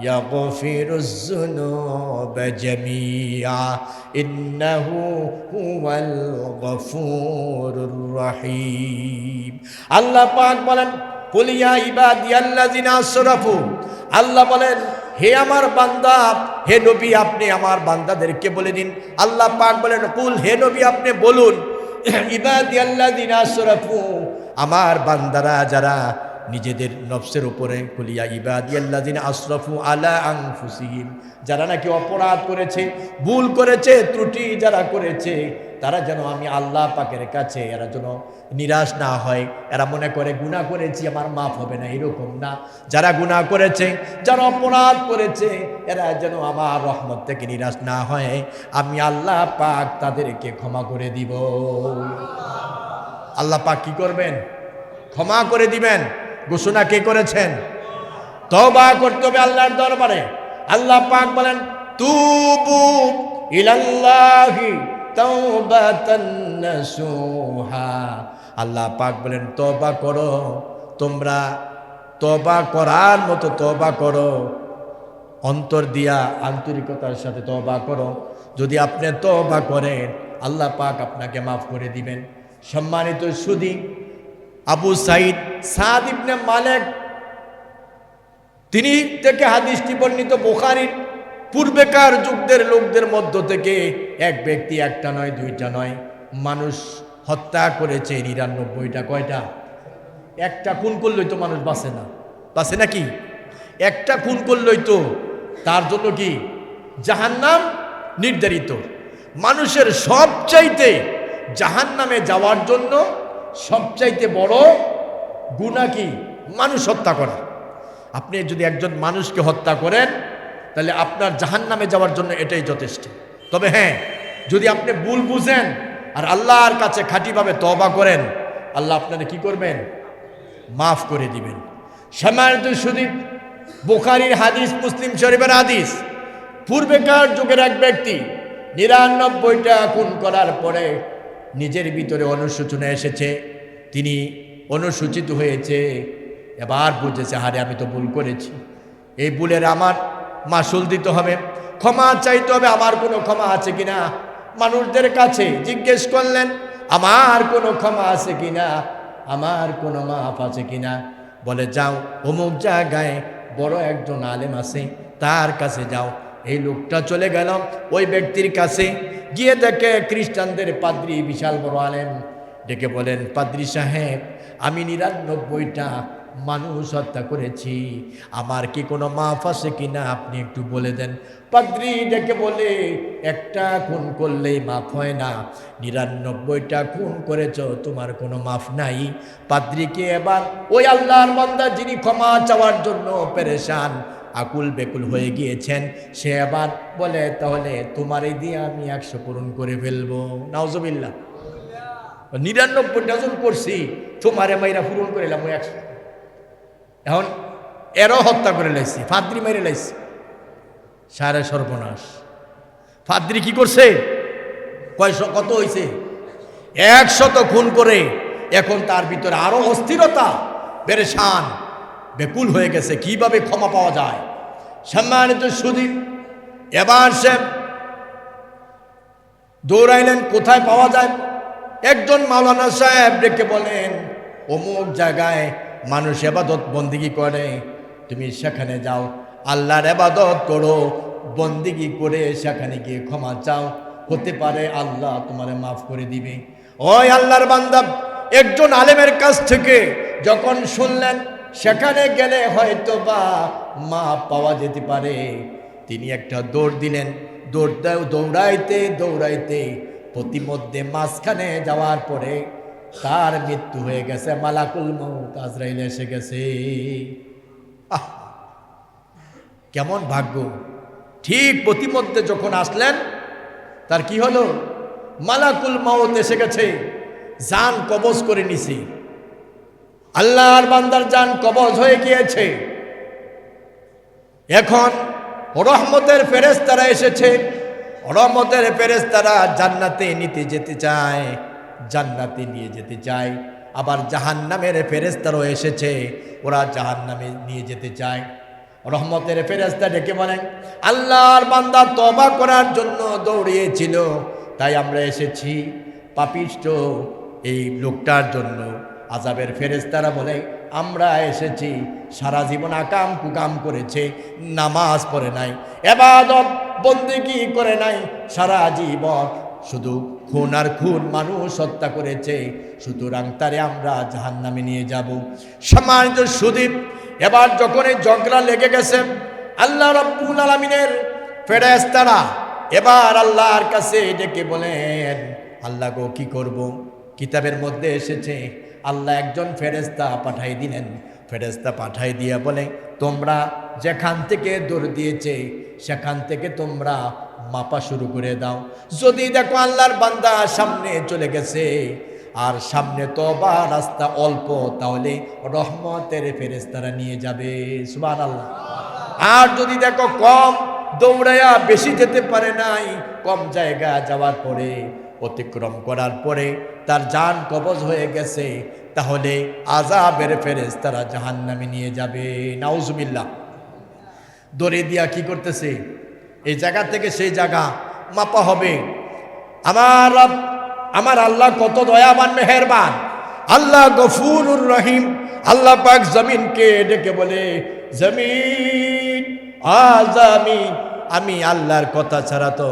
ইয়াগফিরুজ যুনুবা জামিআ ইন্নাহু হুয়াল গফুরুর রহিম। আল্লাহ পাক বলেন, কুল ইয়া ইবাদিয়াল্লাযিনা আসরাফু, আল্লাহ বলেন, হে আমার বান্দা, হে নবী আপনি আমার বান্দাদেরকে বলে দিন। আল্লাহ পাক বলেন, কুল, হে নবী আপনি বলুন, ইবাদিয়াল্লাযিনা আসরাফু, আমার বান্দারা যারা নিজেদের নফসের উপরে, কুলিয়া ইবাদিয়াল্লাযিনা আসরাফু আলা আনফুসিহিম, যারা নাকি অপরাধ করেছে, ভুল করেছে, ত্রুটি যারা করেছে, তারা যেন আমি আল্লাহ পাকের কাছে এরা যেন নিরাশ না হয়। এরা মনে করে গুনাহ করেছি আমার মাফ হবে না, এরকম না। যারা গুনাহ করেছে, যারা অপরাধ করেছে, এরা যেন আমার রহমত থেকে নিরাশ না হয়। আমি আল্লাহ পাক তাদেরকে ক্ষমা করে দিব। আল্লাহ পাক কি করবেন? ক্ষমা করে দিবেন। ঘোষণা কে করেছেন? তওবা করতে হবে আল্লাহর দরবারে। আল্লাহ পাক বলেন, তুবু ইলাল্লাহি তাওবাতান নাসুহা। আল্লাহ পাক বলেন, তওবা করো, তোমরা তওবা করার মতো তওবা করো, অন্তর দিয়া আন্তরিকতার সাথে তওবা করো। যদি আপনি তওবা করেন, আল্লাহ পাক আপনাকে মাফ করে দিবেন। সম্মানিত সুদী, আবু সাদ ইবনে মালিক তিনি থেকে হাদিসটি বর্ণিত বুখারীর। পূর্বেকার যুগদের লোকদের মধ্য থেকে এক ব্যক্তি, একটা নয়, দুইটা নয়, মানুষ হত্যা করেছে 99টা। কয়টা? একটা খুন করলেই তো মানুষ বাঁচে না, বাঁচে নাকি? একটা খুন করলেই তো তার জন্য কি জাহান্নাম নির্ধারিত। মানুষের সবচাইতে জাহান্নামে যাওয়ার জন্য সবচাইতে বড় গুনাহ কি? মানুষ হত্যা করা। আপনি যদি একজন মানুষকে হত্যা করেন তাহলে আপনার জাহান্নামে যাওয়ার জন্য এটাই যথেষ্ট। তবে হ্যাঁ, যদি আপনি ভুল বুঝেন আর আল্লাহর কাছে খাঁটিভাবে তওবা করেন, আল্লাহ আপনাকে কি করবেন? মাফ করে দিবেন। সম্মানিত শুধু বুখারীর হাদিস, মুসলিম শরীফের হাদিস, পূর্বেকার যুগের এক ব্যক্তি ৯৯টা খুন করার পরে নিজের ভিতরে অনুশোচনা এসেছে, তিনি অনুসূচিত হয়েছে, এবার বুঝেছে হারে আমি তো ভুল করেছি, এই ভুলের আমার মাসুল দিতে হবে, ক্ষমা চাইতে হবে। আমার কোনো ক্ষমা আছে কিনা? মানুষদের কাছে জিজ্ঞেস করলেন আমার কোনো ক্ষমা আছে কিনা, আমার কোনো মাফ আছে কিনা। বলে যাও অমুক জায়গায় বড় একজন আলেম আছে, তার কাছে যাও। এই লোকটা চলে গেল ওই ব্যক্তির কাছে, গিয়ে দেখে খ্রিস্টানদের পাদ্রী, বিশাল বড় আলেম। ডেকে বলেন, পাদ্রী সাহেব, আমি ৯৯টা মানুষ হত্যা করেছি, আমার কি কোনো মাফ আছে কিনা আপনি একটু বলে দেন। পাদ্রী ডেকে বলে, একটা খুন করলেই মাফ হয় না, ৯৯টা খুন করেছ, তোমার কোনো মাফ নাই। পাদ্রীকে এবার ওই আল্লাহর বান্দা যিনি ক্ষমা চাওয়ার জন্য পেরেশান, আকুল বেকুল হয়ে গিয়েছেন, সে এবার বলে, তাহলে তোমারই দিয়ে আমি ১০০ পূরণ করে ফেলবো। নাউজুবিল্লাহ। ৯৯টা জন করছি, তোমারে মাইরা পূরণ করে এলাম ওই ১০০। এখন এরও হত্যা করে লাইছি, ফাদ্রি মেরে লাইছি, সারে সর্বনাশ। ফাদ্রি কি করছে? কত হয়েছে? ১০০ খুন করে এখন তার ভিতরে আরো অস্থিরতা, পেরেশান, বেকুল হয়ে গেছে, কিভাবে ক্ষমা পাওয়া যায়। সম্মানিত সুধী, এবার সে দৌড়াইলেন কোথায় পাওয়া যায়। একজন মাওলানা সাহেব ডেকে বলেন, অমুক জায়গায় মানুষ এবাদত বন্দিগি করে, তুমি সেখানে যাও, আল্লাহর এবাদত করো, বন্দিগি করে সেখানে গিয়ে ক্ষমা চাও, হতে পারে আল্লাহ তোমারে মাফ করে দিবে। ওই আল্লাহর বান্দা একজন আলেমের কাছ থেকে যখন শুনলেন সেখানে গেলে হয়তো বা মাফ পাওয়া যেতে পারে, তিনি একটা দৌড় দিলেন। দৌড়াইতে দৌড়াইতে প্রতিমধ্যে মাঝখানে যাওয়ার পরে তার মৃত্যু হয়ে গেছে, মালাকুল মউত আজরাইল এসে গেছে। কেমন ভাগ্য! ঠিক প্রতিমধ্যে যখন আসলেন, তার কি হলো? মালাকুল মউত এসে গেছে, জান কবজ করে নিছে। আল্লাহর বান্দার জান কবজ হয়ে গিয়েছে। এখন রহমতের ফেরেশতারা এসেছে, রহমতের ফেরেশতারা জান্নাতে নিতে যেতে চায়, জান্নাতে নিয়ে যেতে চায়। আবার জাহান্নামের ফেরেশতারাও এসেছে, ওরা জাহান্নামে নিয়ে যেতে চায়। রহমতের ফেরেশতা ডেকে বলেন, আল্লাহর বান্দা তওবা করার জন্য দৌড়িয়েছিল, তাই আমরা এসেছি। পাপিষ্ঠ এই লোকটার জন্য আযাবের ফেরেশতারা বলে, আমরা এসেছি, সারা জীবন আকাম কুকাম করেছে, নামাজ পড়ে নাই, ইবাদত বন্দেগী করে নাই, সারা জীবন শুধু খুন আর খুন, মানুষ হত্যা করেছে, সুতরাং তারে আমরা জাহান্নামে নিয়ে যাব। সম্মানিত সুদীপ, এবার যখন এই ঝগড়া লেগে গেছে, আল্লাহ রাব্বুল আলামিনের ফেরেশতারা এবার আল্লাহর কাছে ডেকে বলেন, আল্লাহ গো কি করব? কিতাবের মধ্যে এসেছে আল্লাহ একজন ফেরেশতা পাঠাই দিলেন। ফেরেশতা পাঠাই দিয়ে বলে, তোমরা যেখান থেকে দৌড় দিয়েছে সেখান থেকে তোমরা মাপা শুরু করে দাও। যদি দেখো আল্লাহর বান্দা সামনে চলে গেছে আর সামনে তওবা রাস্তা অল্প, তাহলে রহমতের ফেরেশতারা নিয়ে যাবে। সুবহানাল্লাহ। আর যদি দেখো কম, দৌড়াইয়া বেশি যেতে পারে নাই, কম জায়গা যাওয়ার পরে, অতিক্রম করার পরে তার জান কবজ হয়ে গেছে, তাহলে আযাবের ফেরেশতারা জাহান্নামে নিয়ে যাবে। নাউজুবিল্লাহ। দড়ি দিয়া কি করতেছে? এই জায়গা থেকে সেই জায়গা মাপা হবে। আমার আল্লাহ কত দয়াবান, মেহেরবান, আল্লাহ গফুরুর রহিম। আল্লাহ পাক জমিনকে ডেকে বলে, জমিন, জমিন, আমি আল্লাহর কথা ছাড়া তো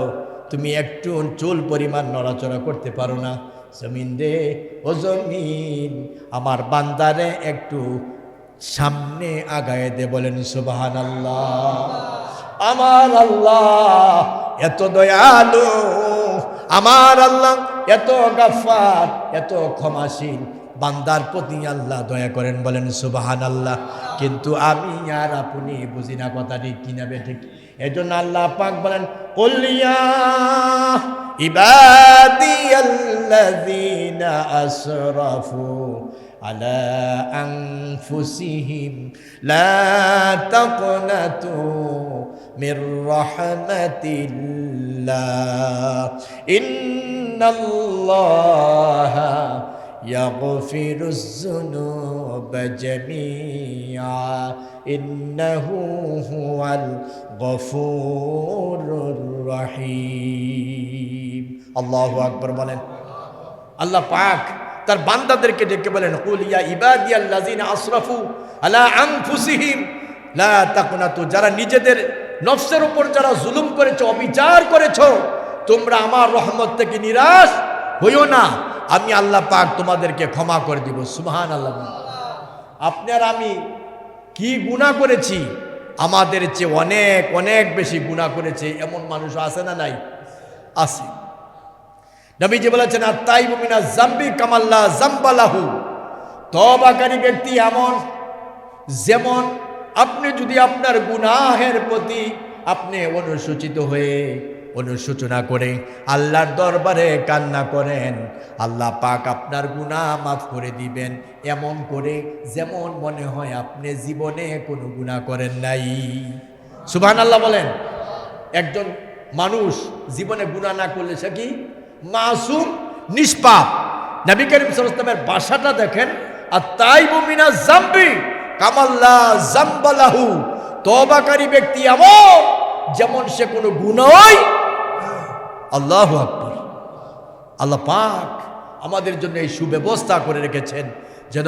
তুমি একটু চুল পরিমাণ নড়াচড়া করতে পারো না। জমিন রে, ও জমিন, আমার বান্দারে একটু সামনে আগায় দে। বলেন সুবহানাল্লাহ। আমার আল্লাহ এত দয়ালু, আমার আল্লাহ এত গাফফার, এত ক্ষমাশীল, বান্দার প্রতি আল্লাহ দয়া করেন, বলেন সুবহানাল্লাহ। কিন্তু আমি আর আপনি বুঝি না কথাটি কিনা বেঠিক। এজন্য আল্লাহ পাক বলেন, কুল ইয়া ইবাদিয়াল্লাযীনা আসরাফু আলা আনফুসিহিম লা তাকনাতু মির রাহমাতিল্লাহ ইন্নাল্লাহা ইয়াগফিরুজ যুনুবা জামিআ ইন্নাহু হুয়াল গফুরুর রহিম। আল্লাহু আকবার বলেন। আল্লাহ পাক তার বান্দাদেরকে ডেকে বলেন, কুল ইয়া ইবাদিয়াল্লাযিনা আসরাফু আলা আনফুসিহিম লা তাকনাতু, যারা নিজেদের নফসের উপর যারা জুলুম করেছো, অবিচার করেছো, তোমরা আমার রহমত থেকে নিরাশ হইও না, আমি আল্লাহ পাক তোমাদেরকে ক্ষমা করে দিব। সুবহানাল্লাহ। আপনি আর আমি কি গুনাহ করেছি, আমাদের চেয়ে অনেক অনেক বেশি গুনাহ করেছে এমন মানুষ আছে না নাই? আছে। নবীজি বলেছেন, আত-তাইবু মিনাজ যামবি কামাল্লা যামবা লাহু, তওবাকারী ব্যক্তি এমন যেমন আপনি যদি আপনার গুনাহের প্রতি আপনি অনুশোচিত হয়ে অনুশোচনা করে আল্লাহর দরবারে কান্না করেন, আল্লাহ পাক আপনার গুনাহ মাফ করে দিবেন, এমন করে যেমন মনে হয় আপনি জীবনে কোনো গুনাহ করেন নাই। সুবহানাল্লাহ বলেন। একজন মানুষ জীবনে গুনাহ না করলে সে কি মাসুম, নিষ্পাপ। নবী করিম সাল্লাল্লাহু আলাইহি ওয়াসাল্লামের ভাষাটা দেখেন, আত-তাইবু মিনাজ যামবি কামাল্লা যামবা লাহু, তওবাকারী ব্যক্তি এমন যেমন সে কোনো গুনাহই। আল্লাহু আকবার। আল্লাহ পাক আমাদের জন্য এই সুব্যবস্থা করে রেখেছেন যেন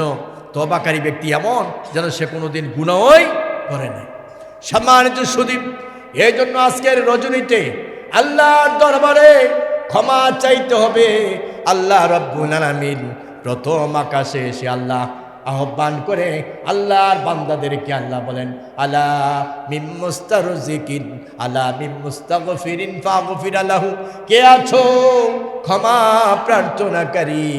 তওবাকারী ব্যক্তি এমন যেন সে কোনোদিন গুনাহই করে নাই। সম্মানিত সুদী, এই জন্য আজকের রজনীতে আল্লাহর দরবারে ক্ষমা চাইতে হবে। আল্লাহ রাব্বুল আলামিন প্রথম আকাশে এসে আল্লাহ আহ্বান করে আল্লাহর বান্দাদেরকে আল্লাহ বলেন, আলা মিম মুস্তারজিকিন আলা মিম মুস্তাগফিরিন ফাগফির লাহু, কে আছো ক্ষমা প্রার্থনাকারী,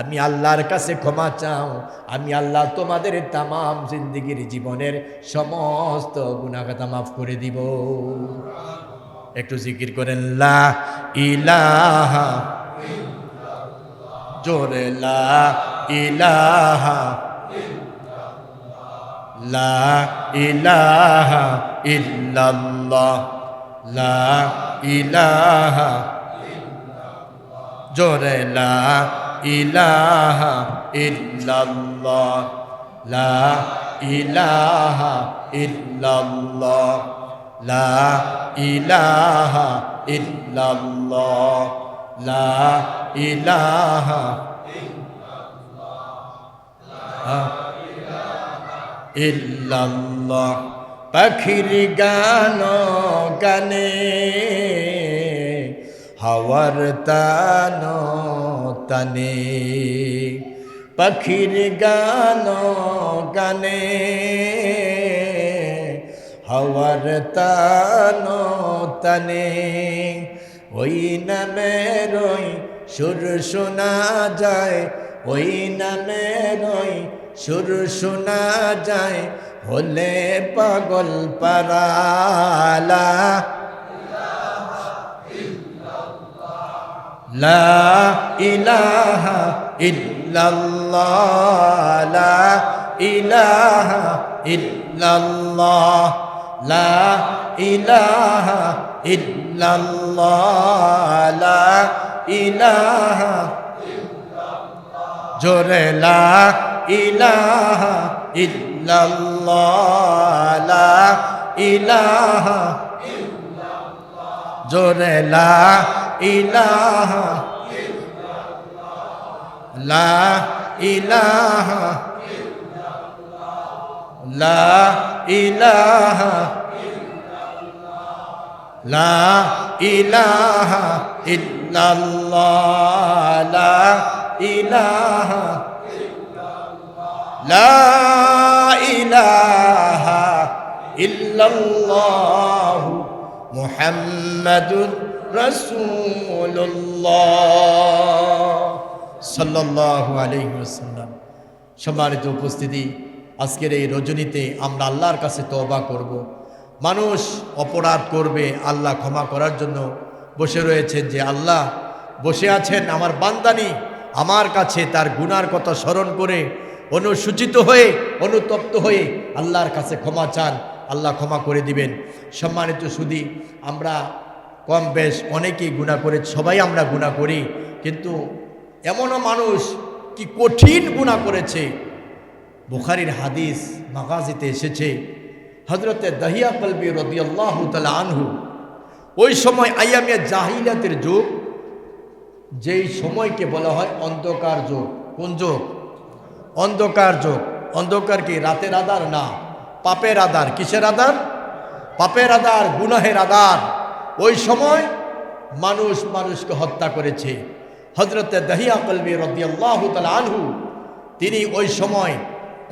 আমি আল্লাহর কাছে ক্ষমা চাও, আমি আল্লাহ তোমাদের তামাম জিন্দেগির জীবনের সমস্ত গুনাহ খাতা মাফ করে দিব। একটু জিকির করেন, লা ইলাহা, জোরে লা ইলাহা, লা ইলাহা ইল্লাল্লাহ, লা ইলাহা, জোরে লা ইলাহা ইল্লাল্লাহ, লা ইলাহা ইল্লাল্লাহ, লা ইলাহা ইল্লাল্লাহ, লা ইলাহা ইল্লাল্লাহ। পাখির গান গানে হাওয়ার তান তানে, পাখির গান গানে হাওয়ার তান তানে, ওই নামের ওই সুর শোনা যায়, ওই নামের ওই সুর শোনা যায়, হলে পাগল পারা, লা ইলাহা ইল্লাল্লাহ, লা ইলাহা ইল্লাল্লাহ, লা ইলাহা ইল্লাল্লাহ, লা ইলাহা, জোরে লা ইলাহা ইল্লাল্লাহ, লা ইলাহা, জোরে লা ইলাহা, লা ইলাহা, লা ইলাহা, লা ইলাহা ইল্লাল্লাহ, লা ইলাহা, লা ইলাহা ইল্লাল্লাহ মুহাম্মাদুর রাসূলুল্লাহ সাল্লাল্লাহু আলাইহি ওয়াসাল্লাম। সম্মানিত উপস্থিতি, আজকের এই রজনীতে আমরা আল্লাহর কাছে তওবা করব। মানুষ অপরাধ করবে, আল্লাহ ক্ষমা করার জন্য বসে রয়েছেন। যে আল্লাহ বসে আছেন, আমার বান্দানি আমার কাছে তার গুনার কথা স্মরণ করে অনুসূচিত হয়ে অনুতপ্ত হয়ে আল্লাহর কাছে ক্ষমা চান, আল্লাহ ক্ষমা করে দিবেন। সম্মানিত সুধী, আমরা কম বেশ অনেকেই গুনাহ করে, সবাই আমরা গুনাহ করি, কিন্তু এমনও মানুষ কি কঠিন গুনাহ করেছে। বুখারীর হাদিস মাগাজিতে এসেছে, হযরতে দহিয়া কলবি রাদিয়াল্লাহু তাআলা আনহু, ওই সময় আইয়ামে জাহিলিয়াতের যুগ, যেই সময়কে বলা হয় অন্ধকার যুগ। কোন যুগ? অন্ধকার যুগ। অন্ধকার কি? রাতের আধার না, পাপের আধার। কিসের আধার? পাপের আধার, গুনাহের আধার। ওই সময় মানুষ মানুষকে হত্যা করেছে। হযরতে দহিয়া কলবি রাদিয়াল্লাহু তাআলা আনহু, তিনি ওই সময়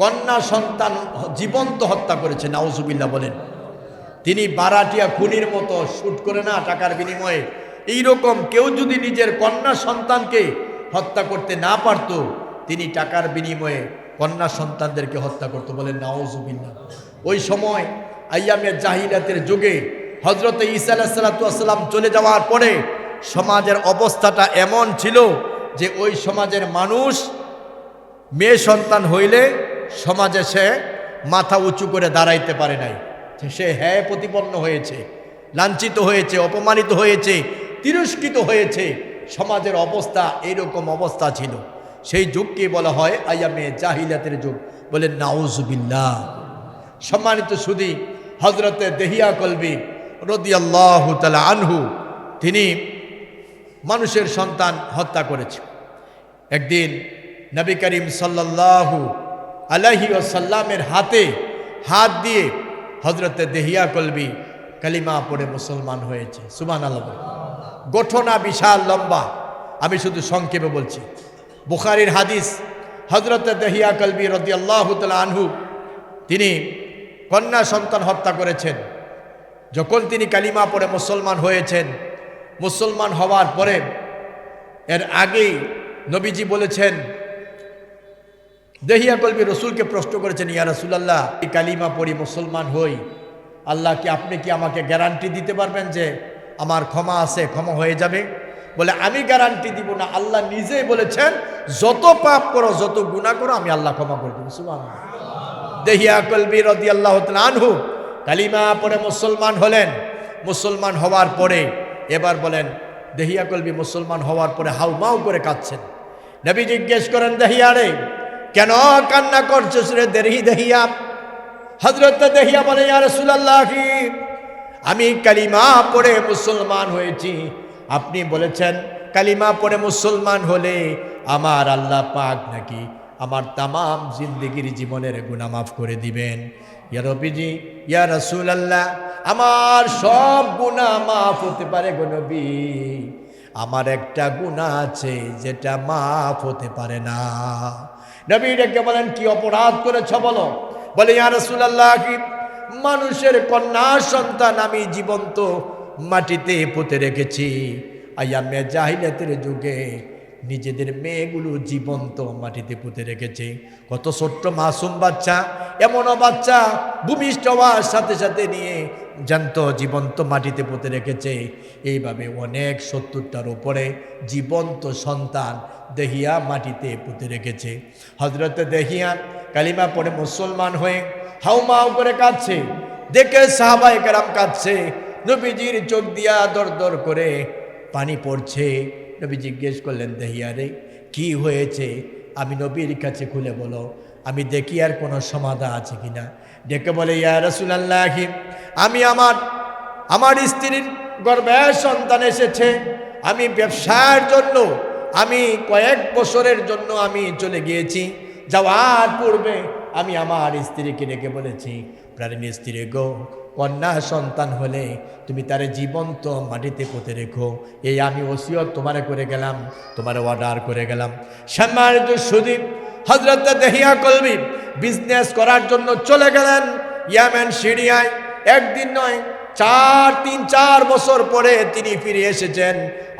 কন্যা সন্তান জীবন্ত হত্যা করেছে। নাউজুবিল্লাহ বলেন। তিনি বারাটিয়া খুনির মতো শুট করে না টাকার বিনিময়ে, এইরকম কেউ যদি নিজের কন্যা সন্তানকে হত্যা করতে না পারত, তিনি টাকার বিনিময়ে কন্যা সন্তানদেরকে হত্যা করত। বলেন নাউজুবিল্লাহ। ওই সময় আইয়ামে জাহিলিয়াতের যুগে হযরতে ঈসা আলাইহিস সালাতু ওয়াস সালাম চলে যাওয়ার পরে সমাজের অবস্থাটা এমন ছিল যে ওই সমাজের মানুষ মেয়ে সন্তান হইলে সমাজে সে মাথা উঁচু করে দাঁড়াইতে পারে নাই। সে হ্যাঁ প্রতিপন্ন হয়েছে, লাঞ্ছিত হয়েছে, অপমানিত হয়েছে, তিরস্কৃত হয়েছে। সমাজের অবস্থা এইরকম অবস্থা ছিল। সেই যুগকে বলা হয় আইয়ামে জাহিলিয়াতের যুগ। বলেন নাউজুবিল্লাহ। সম্মানিত সুধী, হযরতে দহিয়া কলবি রাদিয়াল্লাহু তাআলা আনহু, তিনি মানুষের সন্তান হত্যা করেছে। একদিন নবী করিম সাল্লাল্লাহু আলাইহি ওয়াসাল্লামের হাতে হাত দিয়ে হযরতে দহিয়া কলবি কালিমা পড়ে মুসলমান হয়েছে। সুবহানাল্লাহ। ঘটনা বিশাল লম্বা, আমি শুধু সংক্ষেপে বলছি। বুখারীর হাদিস, হযরতে দহিয়া কলবি রাদিয়াল্লাহু তাআলা আনহু, তিনি কন্যা সন্তান হত্যা করেছেন। যখন তিনি কালিমা পড়ে মুসলমান হয়েছেন, মুসলমান হওয়ার পরে এর আগেই নবীজি বলেছেন, দহিয়া কলবি রসুলকে প্রশ্ন করেছেন, ইয়া রাসূলুল্লাহ, এই কালিমা পড়ি মুসলমান হই, আল্লাহ কি আপনি কি আমাকে গ্যারান্টি দিতে পারবেন যে আমার ক্ষমা আছে, ক্ষমা হয়ে যাবে? বলে আমি গ্যারান্টি দিব না, আল্লাহ নিজেই বলেছেন যত পাপ করো, যত গুনাহ করো, আমি আল্লাহ ক্ষমা করে দেব। সুবহানাল্লাহ। দহিয়া কলবি রাদিয়াল্লাহু তাআলা আনহু কালিমা পড়ে মুসলমান হলেন। মুসলমান হওয়ার পরে এবার বলেন, দহিয়া কলবি মুসলমান হওয়ার পরে হাউমাউ করে কাঁদছেন। নবী জিজ্ঞেস করেন, দহিয়া রে, কেন কান্না করছিস রে দহিয়া? হযরত দহিয়া বলে, ইয়া রাসূলুল্লাহ, আমি কালিমা পড়ে মুসলমান হয়েছি। আপনি বলেছেন কালিমা পড়ে মুসলমান হলে আমার আল্লাহ পাক নাকি আমার তামাম জিন্দেগির জীবনের গুনাহ মাফ করে দিবেন। ইয়া নবীজি, ইয়া রাসূলুল্লাহ, আমার সব গুনাহ মাফ হতে পারে গো নবী, আমার একটা গুনাহ আছে যেটা মাফ হতে পারে না। নবী ডেকে বলেন, কি অপরাধ করেছ বলো? বলে, ইয়া রাসূলুল্লাহ, কি মানুষের কন্যা সন্তান আমি জীবন্ত মাটিতে পুঁতে রেখেছি। আইয়ামে জাহিলিয়াতের যুগে নিজেদের মেয়েগুলো জীবন্ত মাটিতে পুঁতে রেখেছে। কত ছোট্ট মাসুম বাচ্চা, এমনও বাচ্চা ভূমিষ্ঠ হওয়ার সাথে সাথে নিয়ে জ্যান্ত জীবন্ত মাটিতে পুঁতে রেখেছে। এইভাবে অনেক ৭০টার উপরে জীবন্ত সন্তান দহিয়া মাটিতে পুঁতে রেখেছে। হযরতে দহিয়া কালিমা পড়ে মুসলমান হয়ে হাউমাউ করে কাঁদছে। দেখে সাহাবায়ে কেরাম কাঁদছে, নবীজির চোখ দিয়া দর দর করে পানি পড়ছে। নবী জিজ্ঞেস করলেন, দহিয়া রে, কি হয়েছে? আমি নবীর কাছে খুলে বলো, আমি দেখি আর কোনো সমাধান আছে কিনা। ডেকে বলে, ইয়া রাসূলুল্লাহ, আমি আমার স্ত্রীর গর্ভে সন্তান এসেছে। আমি ব্যবসার জন্য আমি কয়েক বছরের জন্য আমি চলে গিয়েছি। যাওয়ার পূর্বে আমি আমার স্ত্রীকে ডেকে বলেছি, প্রাণী স্ত্রী গো, কন্যা সন্তান হলে তুমি তারে জীবন্ত মাটিতে পুঁতে রেখো। এই আমি ওসিয়ত তোমারে করে গেলাম, তোমারে অর্ডার করে গেলাম। সম্মানিত সুধী, হযরত দহিয়া কলবি বিজনেস করার জন্য চলে গেলেন ইয়েমেন, সিরিয়ায়। একদিন নয়, ৩-৪ বছর পরে তিনি ফিরে এসেছেন।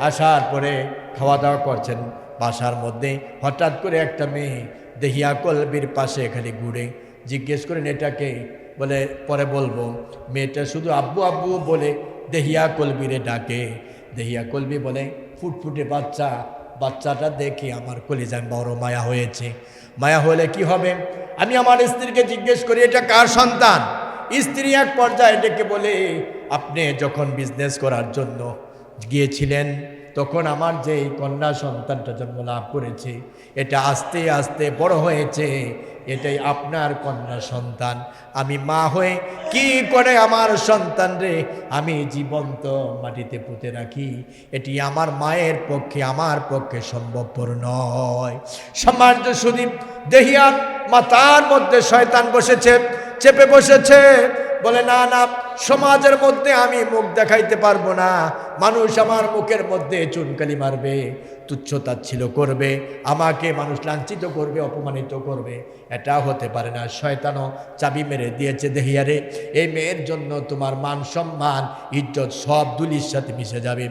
আসার পরে খাওয়া দাওয়া করছেন, বাসার মধ্যে হঠাৎ করে একটা মেয়ে দেহিয়া কলবির পাশে খালি ঘুরে। জিজ্ঞেস করেন এটাকে, বলে পরে বলবো। মেয়েটা শুধু আব্বু আব্বু বলে দেহিয়া কলবিরে ডাকে। দেহিয়া কলবি বলে ফুটফুটে বাচ্চা, বাচ্চাটা দেখে আমার কলিজায় বড় মায়া হয়েছে। মায়া হলে কি হবে, আমি আমার স্ত্রীকে জিজ্ঞেস করি এটা কার সন্তান। স্ত্রী এক পর্যায়ে ডেকে বলে, আপনি যখন বিজনেস করার জন্য গিয়েছিলেন তখন আমার যে কন্যা সন্তানটা জন্ম লাভ করেছে এটা আস্তে আস্তে বড় হয়েছে, এটাই আপনার কন্যা সন্তান। আমি মা হয়ে কি করে আমার সন্তান রে আমি জীবন্ত মাটিতে পুঁতে রাখি, এটি আমার মায়ের পক্ষে আমার পক্ষে সম্ভবপর নয়। সম্মানিত সুদী, দেহিয়ার মাথার মধ্যে শয়তান বসেছে, চেপে বসেছে। বলে না না, সমাজের মধ্যে আমি মুখ দেখাইতে পারবো না, মানুষ আমার মুখের মধ্যে চুনকালি মারবে, তুচ্ছতাচ্ছিল করবে, আমাকে মানুষ লাঞ্ছিত করবে, অপমানিত করবে, এটা হতে পারে না। শয়তানও চাবি মেরে দিয়েছে দেহিয়ারে, এই মেয়ের জন্য তোমার মান সম্মান ইজ্জত সব দুলির সাথে মিশে যাবে।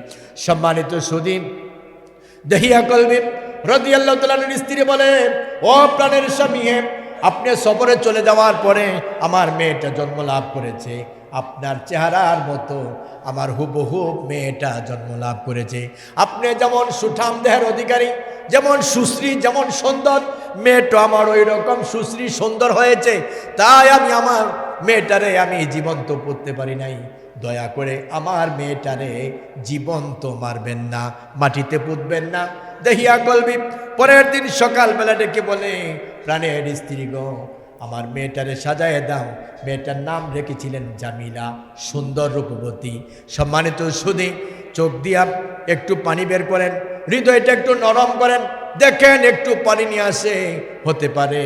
সম্মানিত সুদী, দেহিয়া কলবি রাদিয়াল্লাহু তাআলার স্ত্রী বলে, ও প্রাণের স্বামী, আপনি সফরে চলে যাওয়ার পরে আমার মেয়েটা জন্ম লাভ করেছে, আপনার চেহারার মতো আমার হুবহুব মেয়েটা জন্ম লাভ করেছে। আপনি যেমন সুঠাম দেহের অধিকারী, যেমন সুশ্রী, যেমন সুন্দর, মেয়েটা আমার ওই রকম সুশ্রী সুন্দর হয়েছে, তাই আমি আমার মেয়েটারে আমি জীবন্ত পুঁততে পারি নাই। দয়া করে আমার মেয়েটারে জীবন্ত মারবেন না, মাটিতে পুঁতবেন না। দেহিয়া কলবি পরের দিন সকালবেলা ডেকে বলে, প্রাণের স্ত্রী গো, আমার মেয়েটারে সাজায় দাও। মেয়েটার নাম রেখেছিলেন জামিলা, সুন্দর রূপবতী। সম্মানিত সুদী, চোখ দিয়া একটু পানি বের করেন, হৃদয়টা একটু নরম করেন, দেখেন একটু পানি নিয়ে আসে, হতে পারে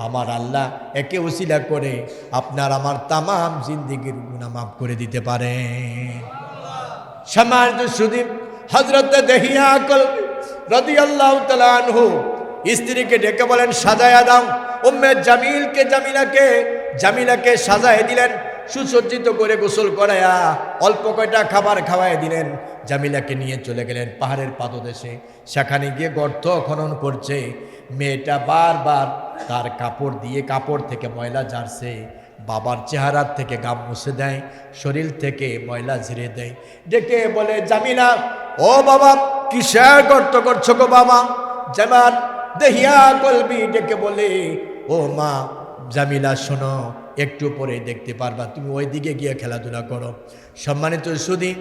আমার আল্লাহ একে উসিলা করে আপনার আমার তামাম জিন্দিগির গুনাহ মাফ করে দিতে পারে। সম্মানিত সুদী, হযরত দেহিয়া কলবি রাদিয়াল্লাহু তাআলা আনহু স্ত্রীকে ডেকে বলেন, সাজায়া দাও। উম্মে জামিলাকে সাজায় দিলেন, সুসজ্জিত করে গোসল করায়া অল্প কয়টা খাবার খাওয়ায় দিলেন। জামিলাকে নিয়ে চলে গেলেন পাহাড়ের পাদদেশে। সেখানে গিয়ে গর্ত খনন করছে। মেয়েটা বারবার তার কাপড় থেকে ময়লা ঝাড়ছে, বাবার চেহারার থেকে গাম মুছে দেয়, শরীর থেকে ময়লা ঝেড়ে দেয়। ডেকে বলে, জামিলা, ও বাবা, কিসের গর্ত করছো গো বাবা? যেমন দেহিয়া কলবি ডেকে বলে, ও মা জামিলা শোনো, একটু পরে দেখতে পারবা, তুমি ওই দিকে গিয়ে খেলাধুলা করো। সম্মানিত সুদী,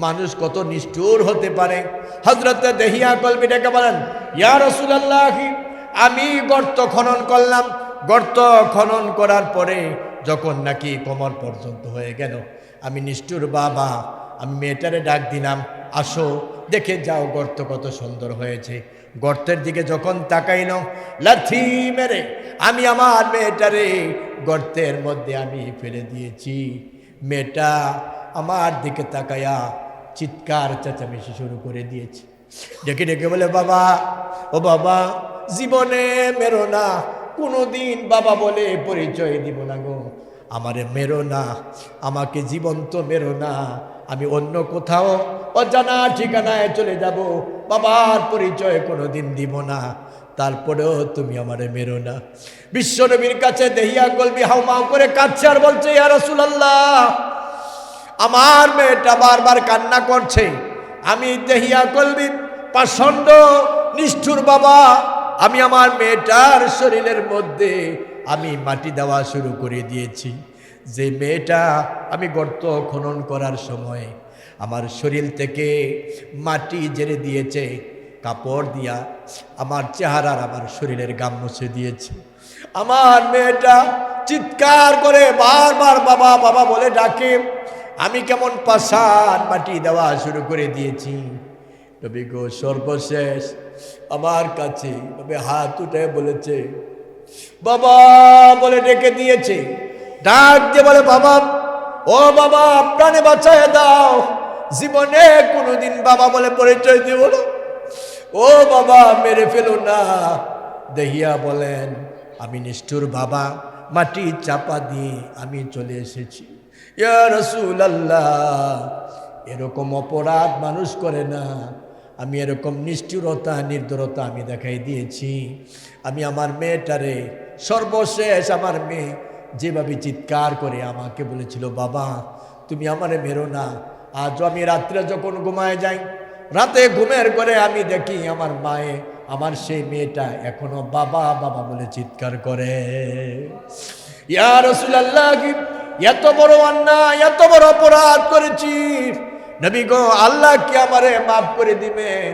মানুষ কত নিষ্ঠুর হতে পারে। হযরত দেহিয়া কলবি ডেকে বলেন, ইয়া রাসূলুল্লাহ, আমি গর্ত খনন করলাম। গর্ত খনন করার পরে যখন নাকি কোমর পর্যন্ত হয়ে গেল, আমি নিষ্ঠুর বাবা, আমি মেয়েটারে ডাক দিলাম, আসো দেখে যাও গর্ত কত সুন্দর হয়েছে। গর্তের দিকে যখন তাকাইল, লাথি মেরে আমি আমার মেয়েটারে গর্তের মধ্যে আমি ফেলে দিয়েছি। মেয়েটা আমার দিকে তাকায়া চিৎকার চেঁচামেচি শুরু করে দিয়েছে। ডেকে ডেকে বলে, বাবা, ও বাবা, জীবনে মেরো না, কোনোদিন বাবা বলে পরিচয় দিব না গো, আমারে মেরো না, আমাকে জীবন্ত মেরো না, আমি অন্য কোথাও অজানা ঠিকানায় চলে যাব, বাবার পরিচয় কোনোদিন দিব না, তারপরেও তুমি আমারে মেরো না। বিশ্বনবীর কাছে দেহিয়া কলবি হাউমাউ করে কাঁদছে আর বলছে, ইয়া রাসূলুল্লাহ, আমার মেয়েটা বারবার কান্না করছে, আমি দেহিয়া কলবি পাষণ্ড নিষ্ঠুর বাবা, আমি আমার মেয়েটার শরীরের মধ্যে আমি মাটি দেওয়া শুরু করে দিয়েছি। যে মেয়েটা আমি গর্ত খনন করার সময় আমার শরীর থেকে মাটি ঝেড়ে দিয়েছে, কাপড় দিয়া আমার চেহারার আমার শরীরের গাম মুছে দিয়েছে। আমার মেয়েটা চিৎকার করে বারবার বাবা বাবা বলে ডাকে, আমি কেমন পাষাণ মাটি দেওয়া শুরু করে দিয়েছি। নবী গো, সর্বশেষ আমার কাছে তবে হাত উঠে বলেছে, বাবা বলে ডেকে দিয়েছে, ডাক দিয়ে বলে, বাবা, ও বাবা, প্রাণে বাঁচায় দাও, জীবনে কোনোদিন বাবা বলে পরিচয় দিব না, ও বাবা মেরে ফেলো না। দেহিয়া বলেন, আমি নিষ্ঠুর বাবা, মাটি চাপা দিয়ে আমি চলে এসেছি। ইয়া রাসূলুল্লাহ, এরকম অপরাধ মানুষ করে না, আমি এরকম নিষ্ঠুরতা নির্দরতা আমি দেখাই দিয়েছি। আমি আমার মেয়েটারে সর্বশেষ আমার মেয়ে যেভাবে চিৎকার করে আমাকে বলেছিল, বাবা তুমি আমারে মেরো না। আজও আমি রাত্রে যখন ঘুমায় যাই, রাতে ঘুমের ঘরে আমি দেখি আমার মায়ে, আমার সেই মেয়েটা এখনো বাবা বাবা বলে চিৎকার করে। ইয়া রাসূলুল্লাহ, এত বড় অন্যায়, এত বড় অপরাধ করেছি, নবী গো আল্লাহ কি আমারে মাফ করে দিবেন?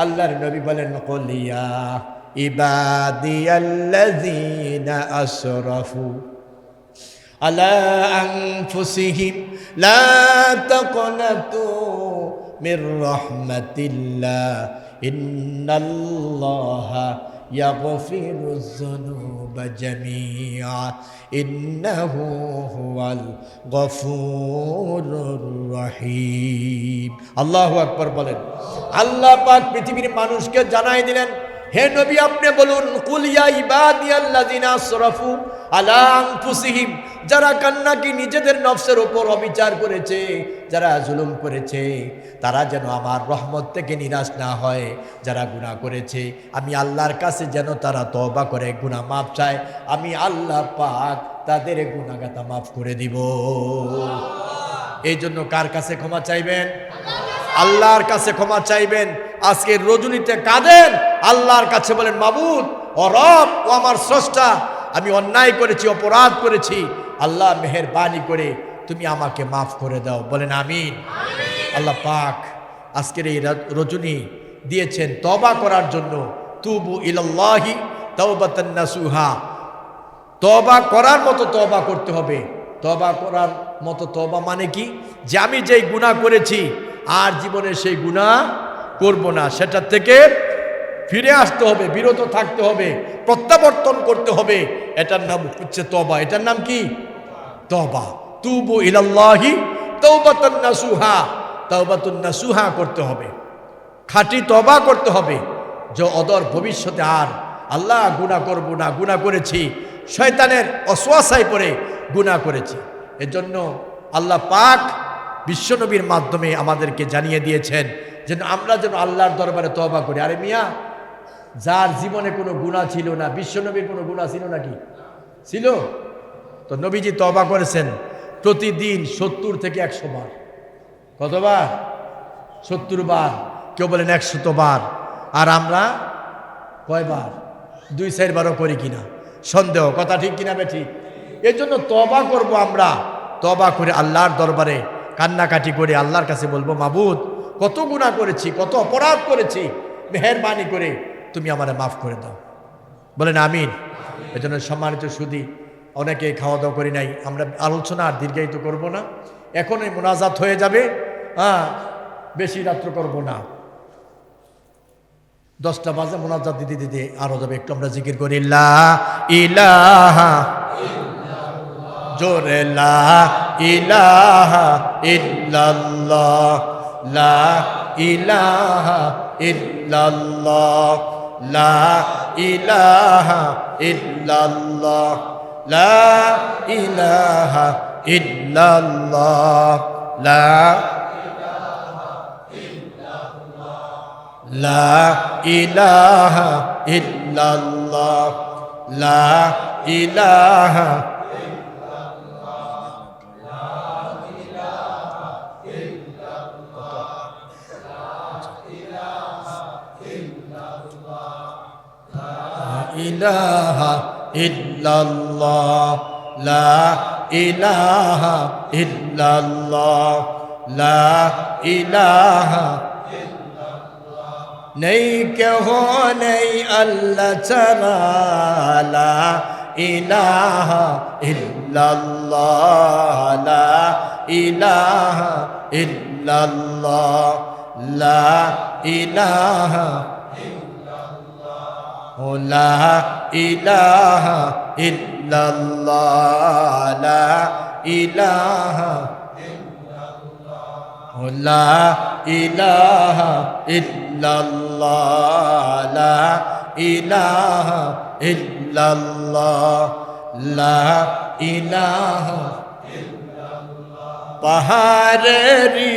আল্লাহর নবী বলেন, কুল ইয়া ইবাদিয়াল্লাযীনা আসরাফু আলা আনফুসিহিম লা তাকনাতু মির রাহমাতিল্লাহ ইন্নাল্লাহা ইয়াগফিরুয যুনুবা জামিআ ইন্নাহু হুয়াল গফুরুর রহিম। আল্লাহু আকবার বলেন। আল্লাহ পাক পৃথিবীর মানুষকে জানাই দিলেন, হে নবী আপনি বলুন, কুল ইয়া ইবাদিয়াল্লাযিনা আসরাফু আলা আনফুসিহিম, যারা কান্নাকি নিজেদের নফসের উপর অবিচার করেছে, যারা জুলুম করেছে, তারা যেন আমার রহমত থেকে নিরাশ না হয়। যারা গুনাহ করেছে আমি আল্লাহর কাছে যেন তারা তওবা করে গুনাহ মাফ চায়, আমি আল্লাহ পাক তাদের গুনাহগাতা মাফ করে দিব। এই জন্য কার কাছে ক্ষমা চাইবেন? আল্লাহর কাছে ক্ষমা চাইবেন। আজকে রজনীতে কাঁদেন, আল্লাহর কাছে বলেন, মাবুদ ও রব ও আমার স্রষ্টা, আমি অন্যায় করেছি, অপরাধ করেছি, আল্লাহ মেহেরবানি করে তুমি আমাকে মাফ করে দাও। বলেন আমিন। আল্লাহ পাক আজকের এই রজনী দিয়েছেন তওবা করার জন্য। তুবু ইলাল্লাহি তাওবাতান নাসুহা, তওবা করার মতো তওবা করতে হবে। তওবা করার মতো তওবা মানে কি? যে আমি যেই গুনাহ করেছি আর জীবনে সেই গুনাহ করব না, সেটা থেকে ফিরে আসতে হবে, বিরত থাকতে হবে, প্রত্যাবর্তন করতে হবে। এটার নাম হচ্ছে তওবা। এটার নাম কি? তওবা। তুবু ইলাল্লাহি তাওবাতান নাসুহা, তাওবাতুন নাসুহা করতে হবে, খাঁটি তওবা করতে হবে, যে অদর ভবিষ্যতে আর আল্লাহ গুনাহ করব না, গুনাহ করেছি, শয়তানের ওয়াসওয়াসায় পড়ে গুনাহ করেছি। এজন্য আল্লাহ পাক বিশ্বনবীর মাধ্যমে আমাদেরকে জানিয়ে দিয়েছেন যেন আমরা যেন আল্লাহর দরবারে তওবা করি। আরে মিয়া, যার জীবনে কোনো গুনাহ ছিল না, বিশ্বনবীর কোনো গুনাহ ছিল নাকি? ছিল তো। নবীজি তওবা করেছেন প্রতিদিন 70 থেকে 100 বার। কতবার? 70 বার। কেউ বলেন 100 বার। আর আমরা কয়বার? 2-4 বারও করি কিনা সন্দেহ। কথা ঠিক কিনা বেঠিক? এই জন্য তওবা করব আমরা। তওবা করে আল্লাহর দরবারে কান্নাকাটি করে আল্লাহর কাছে বলবো, মাবুদ কত গুনাহ করেছি, কত অপরাধ করেছি, মেহেরবানি করে তুমি আমারে মাফ করে দাও। বলেন আমিন। এই জন্য সম্মানিত সুধী, অনেকে খাওয়া দাওয়া করি নাই, আমরা আলোচনা আর দীর্ঘায়িত করব না, এখনই মোনাজাত হয়ে যাবে। বেশি রাত্র করব না, 10টা বাজে মোনাজাত দিতে দিতে আরো যাবে। একটু আমরা জিকির করি, লা ইলাহা জোরে, লা ইলাহা ইল্লাল্লাহ, লা ইলাহা ইল্লাল্লাহ, লা ইলাহা ইল্লাল্লাহ, লা ইলাহা ইল্লাল্লাহ, লা লা ইলাহা ইল্লাল্লাহ, লা ইলাহা ইলাহা ইল্লাল্লাহ, লা ইলাহা ইল্লাল্লাহ, লা ইলাহা নেই কেহ নেই আল্লাহ ছাড়া, লা ইলাহা ইল্লাল্লাহ, লা ইলাহা ইল্লাল্লাহ, লা ইলাহা লা ইলাহা ইল্লাল্লাহ, লা ইলাহা লা ইলাহা ইল্লাল্লাহ, লা ইলাহা ইল্লাল্লাহ, লা ইলাহা পাহাড়েরি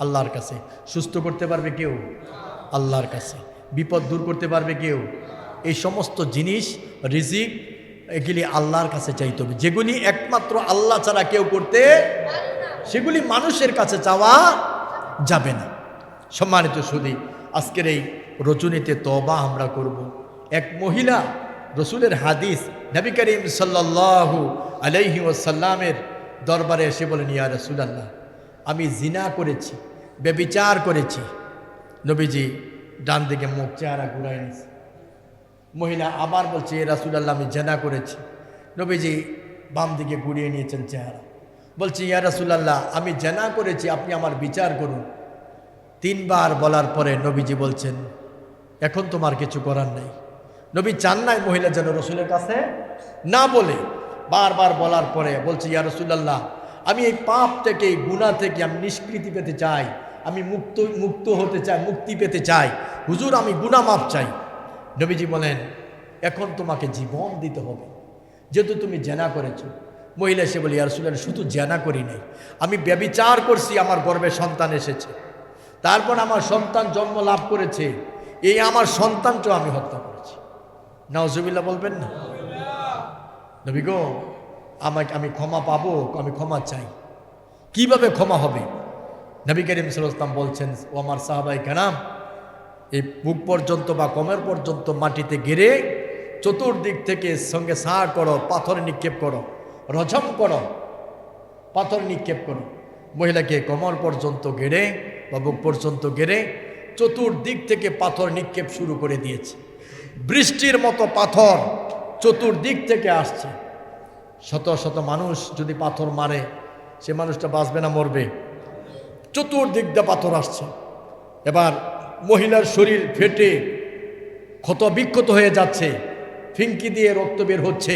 আল্লাহর কাছে। সুস্থ করতে পারবে কেউ? আল্লাহর কাছে। বিপদ দূর করতে পারবে কেউ? এই সমস্ত জিনিস, রিজিক, এগুলি আল্লাহর কাছে চাইতে হবে। যেগুলি একমাত্র আল্লাহ ছাড়া কেউ করতে, সেগুলি মানুষের কাছে চাওয়া যাবে না। সম্মানিত সুধী, আজকের এই রজনীতে তওবা আমরা করব। এক মহিলা রসুলের হাদিস, নবী করিম সাল্লাল্লাহু আলাইহি ওয়াসাল্লামের দরবারে এসে বলেন, ইয়া রাসূলুল্লাহ, আমি জিনা করেছি, ব্যভিচার করেছি। নবীজি ডান দিকে মুখ চেহারা ঘুরাই নিয়েছে। মহিলা আবার বলছে, ইয়া রাসূলুল্লাহ, আমি জিনা করেছি। নবীজি বাম দিকে ঘুরিয়ে নিয়েছেন চেহারা, বলছে, ইয়া রাসূলুল্লাহ, আমি জিনা করেছি, আপনি আমার বিচার করুন। তিনবার বলার পরে নবীজি বলছেন, এখন তোমার কিছু করার নেই। নবী চান নাই মহিলা যেন রসুলের কাছে না বলে। বারবার বলার পরে বলছে, ইয়া রাসূলুল্লাহ, আমি এই পাপ থেকে, এই গুনাহ থেকে আমি নিষ্কৃতি পেতে চাই, আমি মুক্ত হতে চাই, মুক্তি পেতে চাই। হুজুর, আমি গুনাহ মাফ চাই। নবীজি বলেন, এখন তোমাকে জীবন দিতে হবে, যেহেতু তুমি জেনা করেছো। মহিলা এসে বলি, ইয়া রাসূলুল্লাহ, শুধু জেনা করি নাই, আমি ব্যভিচার করছি, আমার গর্ভে সন্তান এসেছে, তারপর আমার সন্তান জন্ম লাভ করেছে, এই আমার সন্তানটাও আমি হত্যা করেছি। নাউজুবিল্লাহ বলবেন না? নবী গো, আমি ক্ষমা পাবো? আমি ক্ষমা চাই। কিভাবে ক্ষমা হবে? নবী করিম সাল্লাল্লাহু আলাইহি ওয়াসাল্লাম বলছেন, ও আমার সাহাবায়ে কেরাম, এই বুক পর্যন্ত বা কোমর পর্যন্ত মাটিতে গেড়ে চতুর্দিক থেকে সঙ্গে সার করো, পাথর নিক্ষেপ করো, রজম করো, পাথর নিক্ষেপ করো। মহিলাকে কোমর পর্যন্ত গেড়ে বা বুক পর্যন্ত গেড়ে চতুর্দিক থেকে পাথর নিক্ষেপ শুরু করে দিয়েছে। বৃষ্টির মতো পাথর চতুর্দিক থেকে আসছে। শত শত মানুষ যদি পাথর মারে, সে মানুষটা বাঁচবে না মরবে? চতুর্দিক দিয়ে পাথর আসছে। এবার মহিলার শরীর ফেটে ক্ষত বিক্ষত হয়ে যাচ্ছে, ফিঙ্কি দিয়ে রক্ত বের হচ্ছে।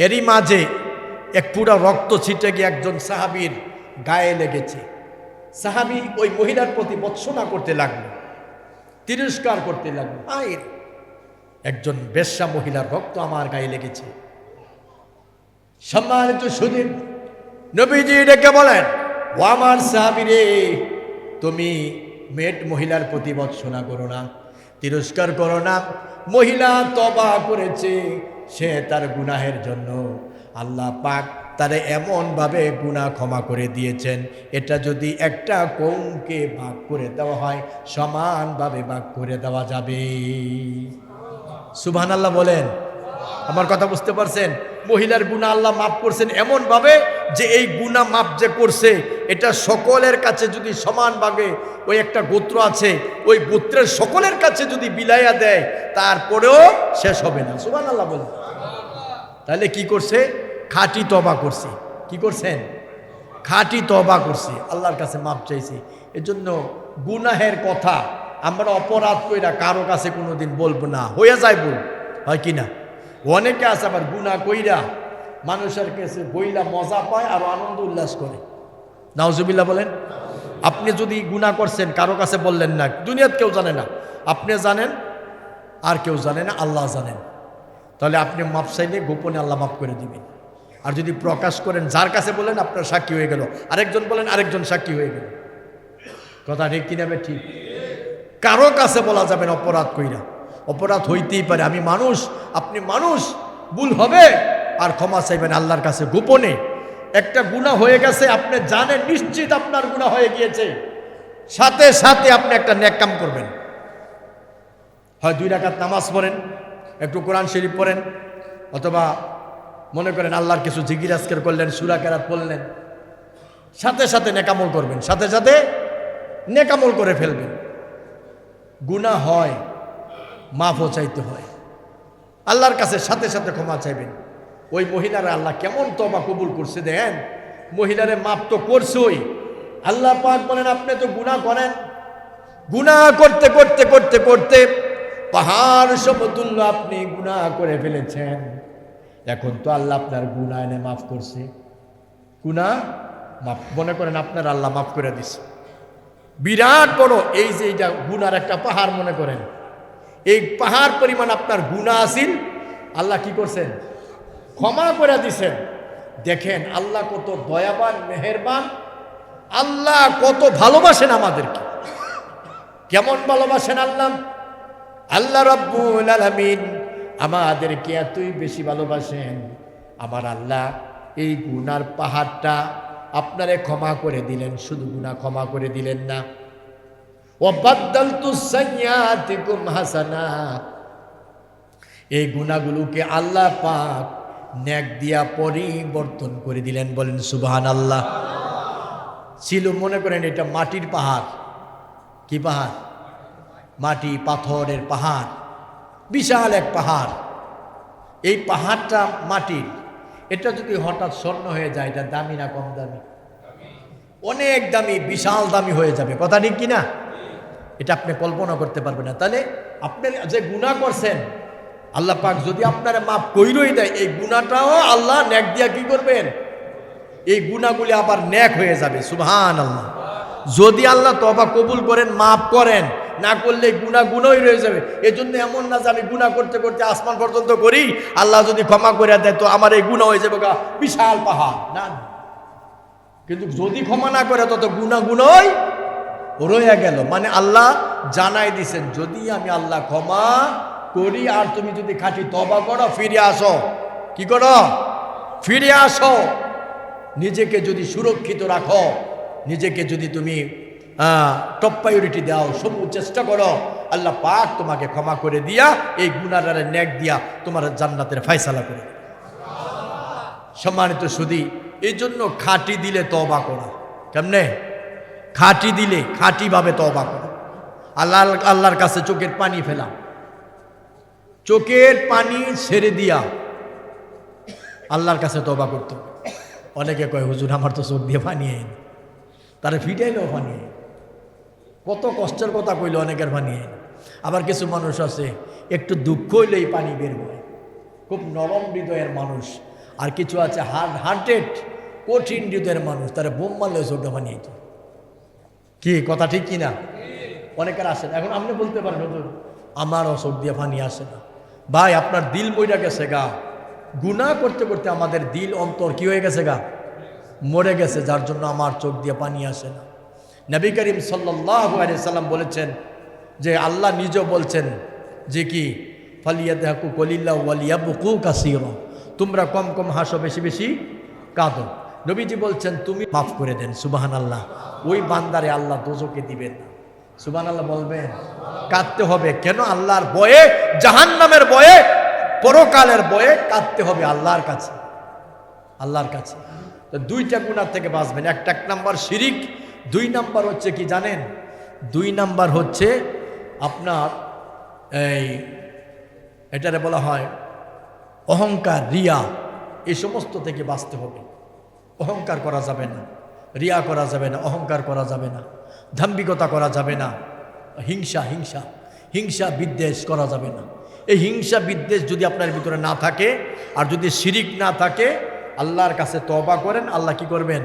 এরই মাঝে এক পুরা রক্ত ছিটে গিয়ে একজন সাহাবীর গায়ে লেগেছে। সাহাবী ওই মহিলার প্রতি ভৎসনা করতে লাগলো, তিরস্কার করতে লাগলো, আয় একজন বেশ্যা মহিলার রক্ত আমার গায়ে লেগেছে। সম্মানিত সুধী, নবীজি ডেকে বলেন, ও আমার সাহাবী রে, তুমি মহিলার প্রতি ভৎসনা করো না, তিরস্কার করো না। মহিলা তওবা করেছে, সে তার গুনাহের জন্য আল্লাহ পাক তারে এমনভাবে গুনাহ ক্ষমা করে দিয়েছেন, এটা যদি একটা কৌমকে ভাগ করে দেওয়া হয়, সমানভাবে ভাগ করে দেওয়া যাবে। সুবহানাল্লাহ বলেন। আমার কথা বুঝতে পারছেন? মহিলার গুনাহ আল্লাহ মাফ করছেন এমনভাবে যে এই গুনাহ মাফ যে করছে, এটা সকলের কাছে যদি সমানভাবে, ওই একটা গোত্র আছে, ওই গোত্রের সকলের কাছে যদি বিলাইয়া দেয়, তারপরেও শেষ হবে না। সুবহানাল্লাহ বলেন। তাহলে কি করছে? খাঁটি তওবা করছে। কি করছেন? খাঁটি তওবা করছে, আল্লাহর কাছে মাপ চাইছে। এজন্য গুনাহের কথা আমরা অপরাধ কইরা কারো কাছে কোনোদিন বলবো না, হয়ে যায় বল, হয় কি না? অনেকে আছে আবার গুনাহ কইরা মানুষের কাছে বইলা মজা পায় আর আনন্দ উল্লাস করে। নাউজুবিল্লাহ বলেন। আপনি যদি গুনাহ করছেন, কারো কাছে বললেন না, দুনিয়ার কেউ জানে না, আপনি জানেন আর কেউ জানে না, আল্লাহ জানেন, তাহলে আপনি মাপ চাইলে গোপনে আল্লাহ মাফ করে দিবেন। আর যদি প্রকাশ করেন, যার কাছে বলেন আপনার সাক্ষী হয়ে গেল, আরেকজন বলেন আরেকজন সাক্ষী হয়ে গেল। কথা ঠিক কিনা? ঠিক। কারো কাছে বলা যাবে না অপরাধ কইরা, অপরাধ হইতেই পারে, আমি মানুষ, আপনি মানুষ, ভুল হবে, আর ক্ষমা চাইবেন আল্লাহর কাছে গোপনে। একটা গুনাহ হয়ে গেছে, আপনি জানেন নিশ্চিত আপনার গুনাহ হয়ে গিয়েছে, সাথে সাথে আপনি একটা নেক কাম করবেন। হয় 2 রাকাত নামাজ পড়েন, একটু কোরআন শরীফ পড়েন, অথবা মনে করেন আল্লাহর কিছু জিকির আজকার করলেন, সূরা কেরাত পড়লেন, সাথে সাথে নেকামল করবেন, সাথে সাথে নেকামল করে ফেলবেন। গুনাহ হয়, মাফও চাইতে হয়, আল্লাহর কাছে সাথে সাথে ক্ষমা চাইবেন। ওই মহিলারা আল্লাহ কেমন তওবা কবুল করছে দেখেন। মহিলারে মাফ তো করছই, আল্লাহ পাক বলেন আপনি তো গুনাহ করেন, গুনাহ করতে করতে করতে করতে পাহাড় সমতুল্য আপনি গুনাহ করে ফেলেছেন, এখন তো আল্লাহ আপনার গুনাহ এনে মাফ করছে। গুনাহ মাফ, মনে করেন আপনার আল্লাহ মাফ করে দিছে, বিরাট বড় এই যে এইটা গুনার একটা পাহাড় মনে করেন, এই পাহাড় পরিমাণ আপনার গুনাহ আছিল, আল্লাহ কি করছেন? ক্ষমা করে দিছেন। দেখেন আল্লাহ কত দয়াবান, মেহেরবান, আল্লাহ কত ভালোবাসেন আমাদেরকে, কেমন ভালোবাসেন আল্লাহ। আল্লাহ রাব্বুল আলামিন আমাদেরকে এতই বেশি ভালোবাসেন, আমার আল্লাহ এই গুনার পাহাড়টা আপনারে ক্ষমা করে দিলেন। শুধু গুনাহ ক্ষমা করে দিলেন না, ওয়াবাদদালতু সাইয়্যাতিকুম হাসানাত, এই গুনাহগুলোকে আল্লাহ পাক নেক দিয়া পরিবর্তন করে দিলেন। বলেন সুবহানাল্লাহ। ছিল মনে করেন এটা মাটির পাহাড়। কি পাহাড়? মাটি পাথরের পাহাড়, বিশাল এক পাহাড়। এই পাহাড়টা মাটির, এটা যদি হঠাৎ স্বর্ণ হয়ে যায়, এটা দামি না কম দামি? অনেক দামি, বিশাল দামি হয়ে যাবে। কথা ঠিক কিনা? এটা আপনি কল্পনা করতে পারবেন না। তাহলে আপনি যে গুনাহ করছেন, আল্লাহ পাক যদি আপনারা মাফ কইরই দেয়, এই গুনাহটাও আল্লাহ নেক দিয়া কি করবেন? এই গুনাহগুলি আবার নেক হয়ে যাবে। সুবহানাল্লাহ। যদি আল্লাহ তওবা কবুল করেন, মাফ করেন, না করলে গুনাহই রয়ে যাবে। এজন্য এমন না যে আমি গুনাহ করতে করতে আসমান পর্যন্ত করি, আল্লাহ যদি ক্ষমা করে দেয় তো আমার এই গুনাহ হয়ে যাবে বিশাল পাহাড়। না, কিন্তু যদি ক্ষমা না করে তত গুনাহই রয়ে গেল। মানে আল্লাহ জানাই দিছেন, যদি আমি আল্লাহ ক্ষমা করি আর তুমি যদি খাঁটি তওবা করো, ফিরে আসো। কি করো? ফিরে আসো। নিজেকে যদি সুরক্ষিত রাখো, নিজেকে যদি তুমি টপ প্রায়োরিটি দাও, সবুজ চেষ্টা করো, আল্লাহ পাক তোমাকে ক্ষমা করে দিয়া এই গুনাহের নেক দিয়া তোমার জান্নাতের ফয়সালা করে। সম্মানিত সুধী, এই জন্য খাঁটি দিলে তওবা করো। কেমনে? খাঁটি দিলে খাঁটিভাবে তওবা করো। আল্লাহর কাছে চোখের পানি ফেলাম, চোখের পানি ছেড়ে দিয়া আল্লাহর কাছে তওবা করতে। অনেকে কয় হুজুর আমার তো চোখ দিয়ে পানি আইন, তারা ফিটাইলেও পানি আইন। কত কষ্টের কথা কইলে অনেকের পানি আইন। আবার কিছু মানুষ আছে একটু দুঃখ হইলেই পানি বের হয়, খুব নরম হৃদয়ের মানুষ। আর কিছু আছে হার্টেড, কঠিন হৃদয়ের মানুষ, তারা বোম মারলেও চোখটা পানি আইত। কি কথা ঠিক কিনা? অনেকের আসে না। এখন আপনি বলতে পারেন হুজুর আমারও চোখ দিয়ে পানি আসে না। ভাই, আপনার দিল মইরা গেছে গা। গুনাহ করতে করতে আমাদের দিল অন্তর কি হয়ে গেছে গা? মরে গেছে, যার জন্য আমার চোখ দিয়ে পানি আসে না। নবী করিম সাল্লাল্লাহু আলাইহি সাল্লাম বলেছেন যে আল্লাহ নিজে বলছেন যে কি ফালিয়াদহাকু কলিল্লাহু ওয়ালিয়াবকু কাসীরা, তোমরা কম কম হাসো, বেশি বেশি কাঁদো। নবীজি বলছেন তুমি মাফ করে দেন। সুবহানাল্লাহ। ওই বান্দারে আল্লাহ দোজখে দিবেন না। সুবহানাল্লাহ বলবেন। কাঁদতে হবে কেন? আল্লাহর ভয়ে, জাহান্নামের ভয়ে, পরকালের ভয়ে কাঁদতে হবে আল্লাহর কাছে। আল্লাহর কাছে তো দুইটা গুনাহ থেকে বাঁচবেন। এক নাম্বার শিরিক, 2 নাম্বার হচ্ছে কি জানেন? 2 নাম্বার হচ্ছে আপনার এটারে বলা হয় অহংকার, রিয়া। এই সমস্ত থেকে বাঁচতে হবে। অহংকার করা যাবে না, রিয়া করা যাবে না, অহংকার করা যাবে না, দাম্ভিকতা করা যাবে না, হিংসা বিদ্বেষ করা যাবে না। এই হিংসা বিদ্বেষ যদি আপনার ভিতরে না থাকে, আর যদি শিরিক না থাকে, আল্লাহর কাছে তওবা করেন, আল্লাহ কি করবেন?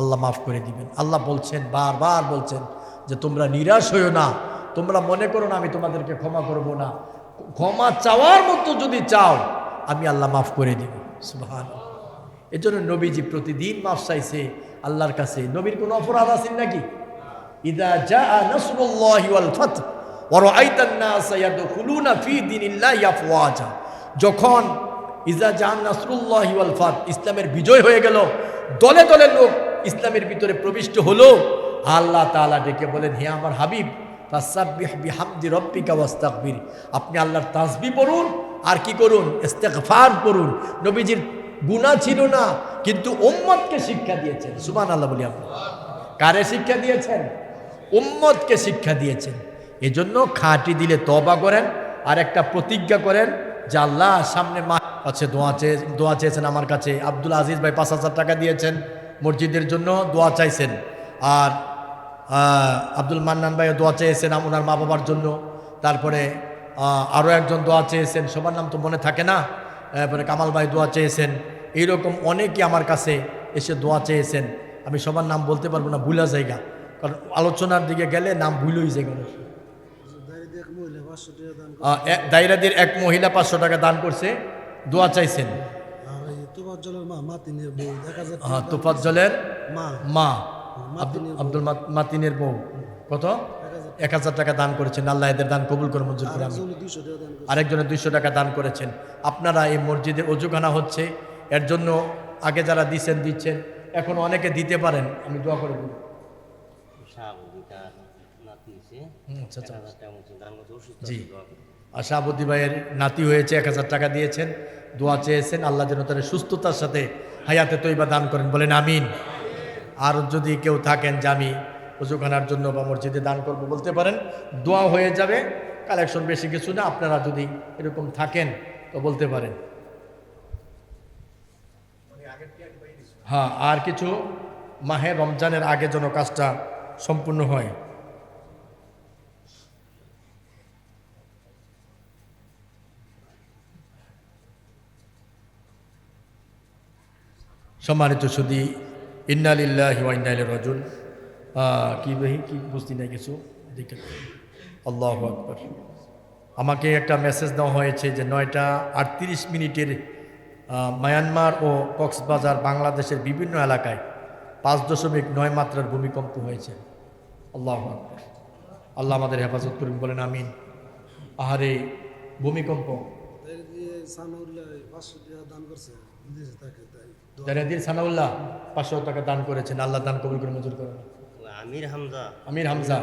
আল্লাহ মাফ করে দিবেন। আল্লাহ বলছেন, বারবার বলছেন যে তোমরা নিরাশ হইও না, তোমরা মনে করো না আমি তোমাদেরকে ক্ষমা করব না। ক্ষমা চাওয়ার মতো যদি চাও, আমি আল্লাহ মাফ করে দিব। সুবহানাল্লাহ। এই জন্য নবীজি প্রতিদিন মাফ চাইছে আল্লাহর কাছে। নবীর কোনো অপরাধ আছে নাকি? ইদা জাআ নাসরুল্লাহি ওয়াল ফাত ওয়া রাআইতান নাসা ইয়াদখুলুনা ফি দীনিল্লাহি আফওয়াজা, যখন ইজা জাআ নাসরুল্লাহি ওয়াল ফাত, ইসলামের বিজয় হয়ে গেল, দলে দলে লোক ইসলামের ভিতরে প্রবিষ্ট হলো, আল্লাহ তাআলা ডেকে বলেন, হে আমার হাবিব ফাসাব্বিহ বিহামদি রাব্বিকা ওয়াস্তাগফির, আপনি আল্লাহর তাসবিহ পড়ুন আর কি করুন? ইস্তিগফার করুন। নবীজির গুনাহ ছিল না, কিন্তু উম্মতকে শিক্ষা দিয়েছেন। সুবহানাল্লাহ বলি আপনি। কারে শিক্ষা দিয়েছেন? উম্মতকে শিক্ষা দিয়েছেন। এজন্য খাঁটি দিলে তওবা করেন, আর একটা প্রতিজ্ঞা করেন যে আল্লাহ সামনে আছে দোয়া চেয়েছেন আমার কাছে। আব্দুল আজিজ ভাই 5,000 টাকা দিয়েছেন মসজিদের জন্য, দোয়া চাইছেন। আর আব্দুল মান্নান ভাই দোয়া চেয়েছেন ওনার মা বাবার জন্য। তারপরে আরও একজন দোয়া চেয়েছেন, সবার নাম তো মনে থাকে না। তারপরে কামাল ভাই দোয়া চেয়েছেন। এইরকম অনেকে আমার কাছে এসে দোয়া চেয়েছেন। আমি সবার নাম বলতে পারবো না, ভুলা জায়গা, কারণ আলোচনার দিকে গেলে নাম ভুলই যায়। দায়রাদের এক মহিলা 500 টাকা দান করছে, দোয়া চাইছেন। তোফাজ্জলের মা আব্দুল মাতিনের বউ কত? 1,000 টাকা দান করেছেন। আল্লাহ এদের দান কবুল করে মঞ্জুর করে। আরেকজনের 200 টাকা দান করেছেন। আপনারা এই মসজিদে অজুখানা হচ্ছে, এর জন্য আগে যারা দিচ্ছেন, এখন অনেকে দিতে পারেন, আমি দোয়া করে দেব। জি, আশাবুদ্দি ভাইয়ের নাতি হয়েছে, 1,000 টাকা দিয়েছেন, দোয়া চেয়েছেন, আল্লাহ যেন তাদের সুস্থতার সাথে হায়াতে তৈবা দান করেন, বলেন আমিন। আর যদি কেউ থাকেন যে আমি ওজুখানার জন্য বা মসজিদে দান করব, বলতে পারেন, দোয়া হয়ে যাবে। কালেকশন বেশি কিছু না, আপনারা যদি এরকম থাকেন তো বলতে পারেন। হ্যাঁ, আর কিছু মাহে রমজানের আগে যেন কাজটা সম্পূর্ণ হয়। সম্মানিত সুধী, ইন্না লিল্লাহি ওয়া ইন্না ইলাইহি রাজিউন। কি বুঝতে নাই কিছু দেখে। আল্লাহু আকবার। আমাকে একটা মেসেজ দেওয়া হয়েছে যে 9টা 38 মায়ানমার ও কক্সবাজার বাংলাদেশের বিভিন্ন এলাকায় 5.9 মাত্রার ভূমিকম্প হয়েছে। আল্লাহু আকবার। আল্লাহ আমাদের হেফাজত করুন, বলেন আমিন। আহারে ভূমিকম্প। সানাউল্লাহ 500 টাকা দান করেছেন, আল্লাহ দান কবুল করে মঞ্জুর করেন। আমির হামজা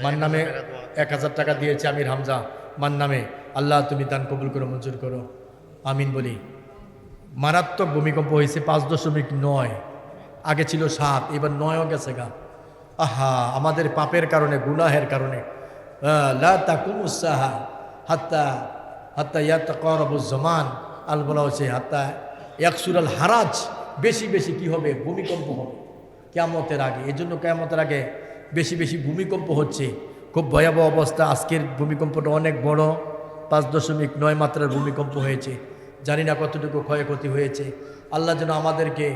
মান নামে 1,000 টাকা দিয়েছে। আমির হামজা মান নামে, আল্লাহ তুমি দান কবুল করে মঞ্জুর করো, আমিন বলি। মারাত্মক ভূমিকম্প হয়েছে, 5.9। আগে ছিল 7, এবার 9ও গেছে গা। আহা, আমাদের পাপের কারণে, গুনাহের কারণে। লা তাকুমুস সাহা হাত্তা ইয়াতাকারাবুজ জামান, আল বলা হচ্ছে হাত্তা ইয়াকসুরাল হারাজ, বেশি বেশি কি হবে? ভূমিকম্প হবে কিয়ামতের আগে। এই জন্য কিয়ামতের আগে বেশি বেশি ভূমিকম্প হচ্ছে। খুব ভয়াবহ অবস্থা। আজকের ভূমিকম্পটা অনেক বড়, 5.9 মাত্রার ভূমিকম্প হয়েছে। জানি না কতটুকু ক্ষয়ক্ষতি হয়েছে। আল্লাহ যেন আমাদেরকে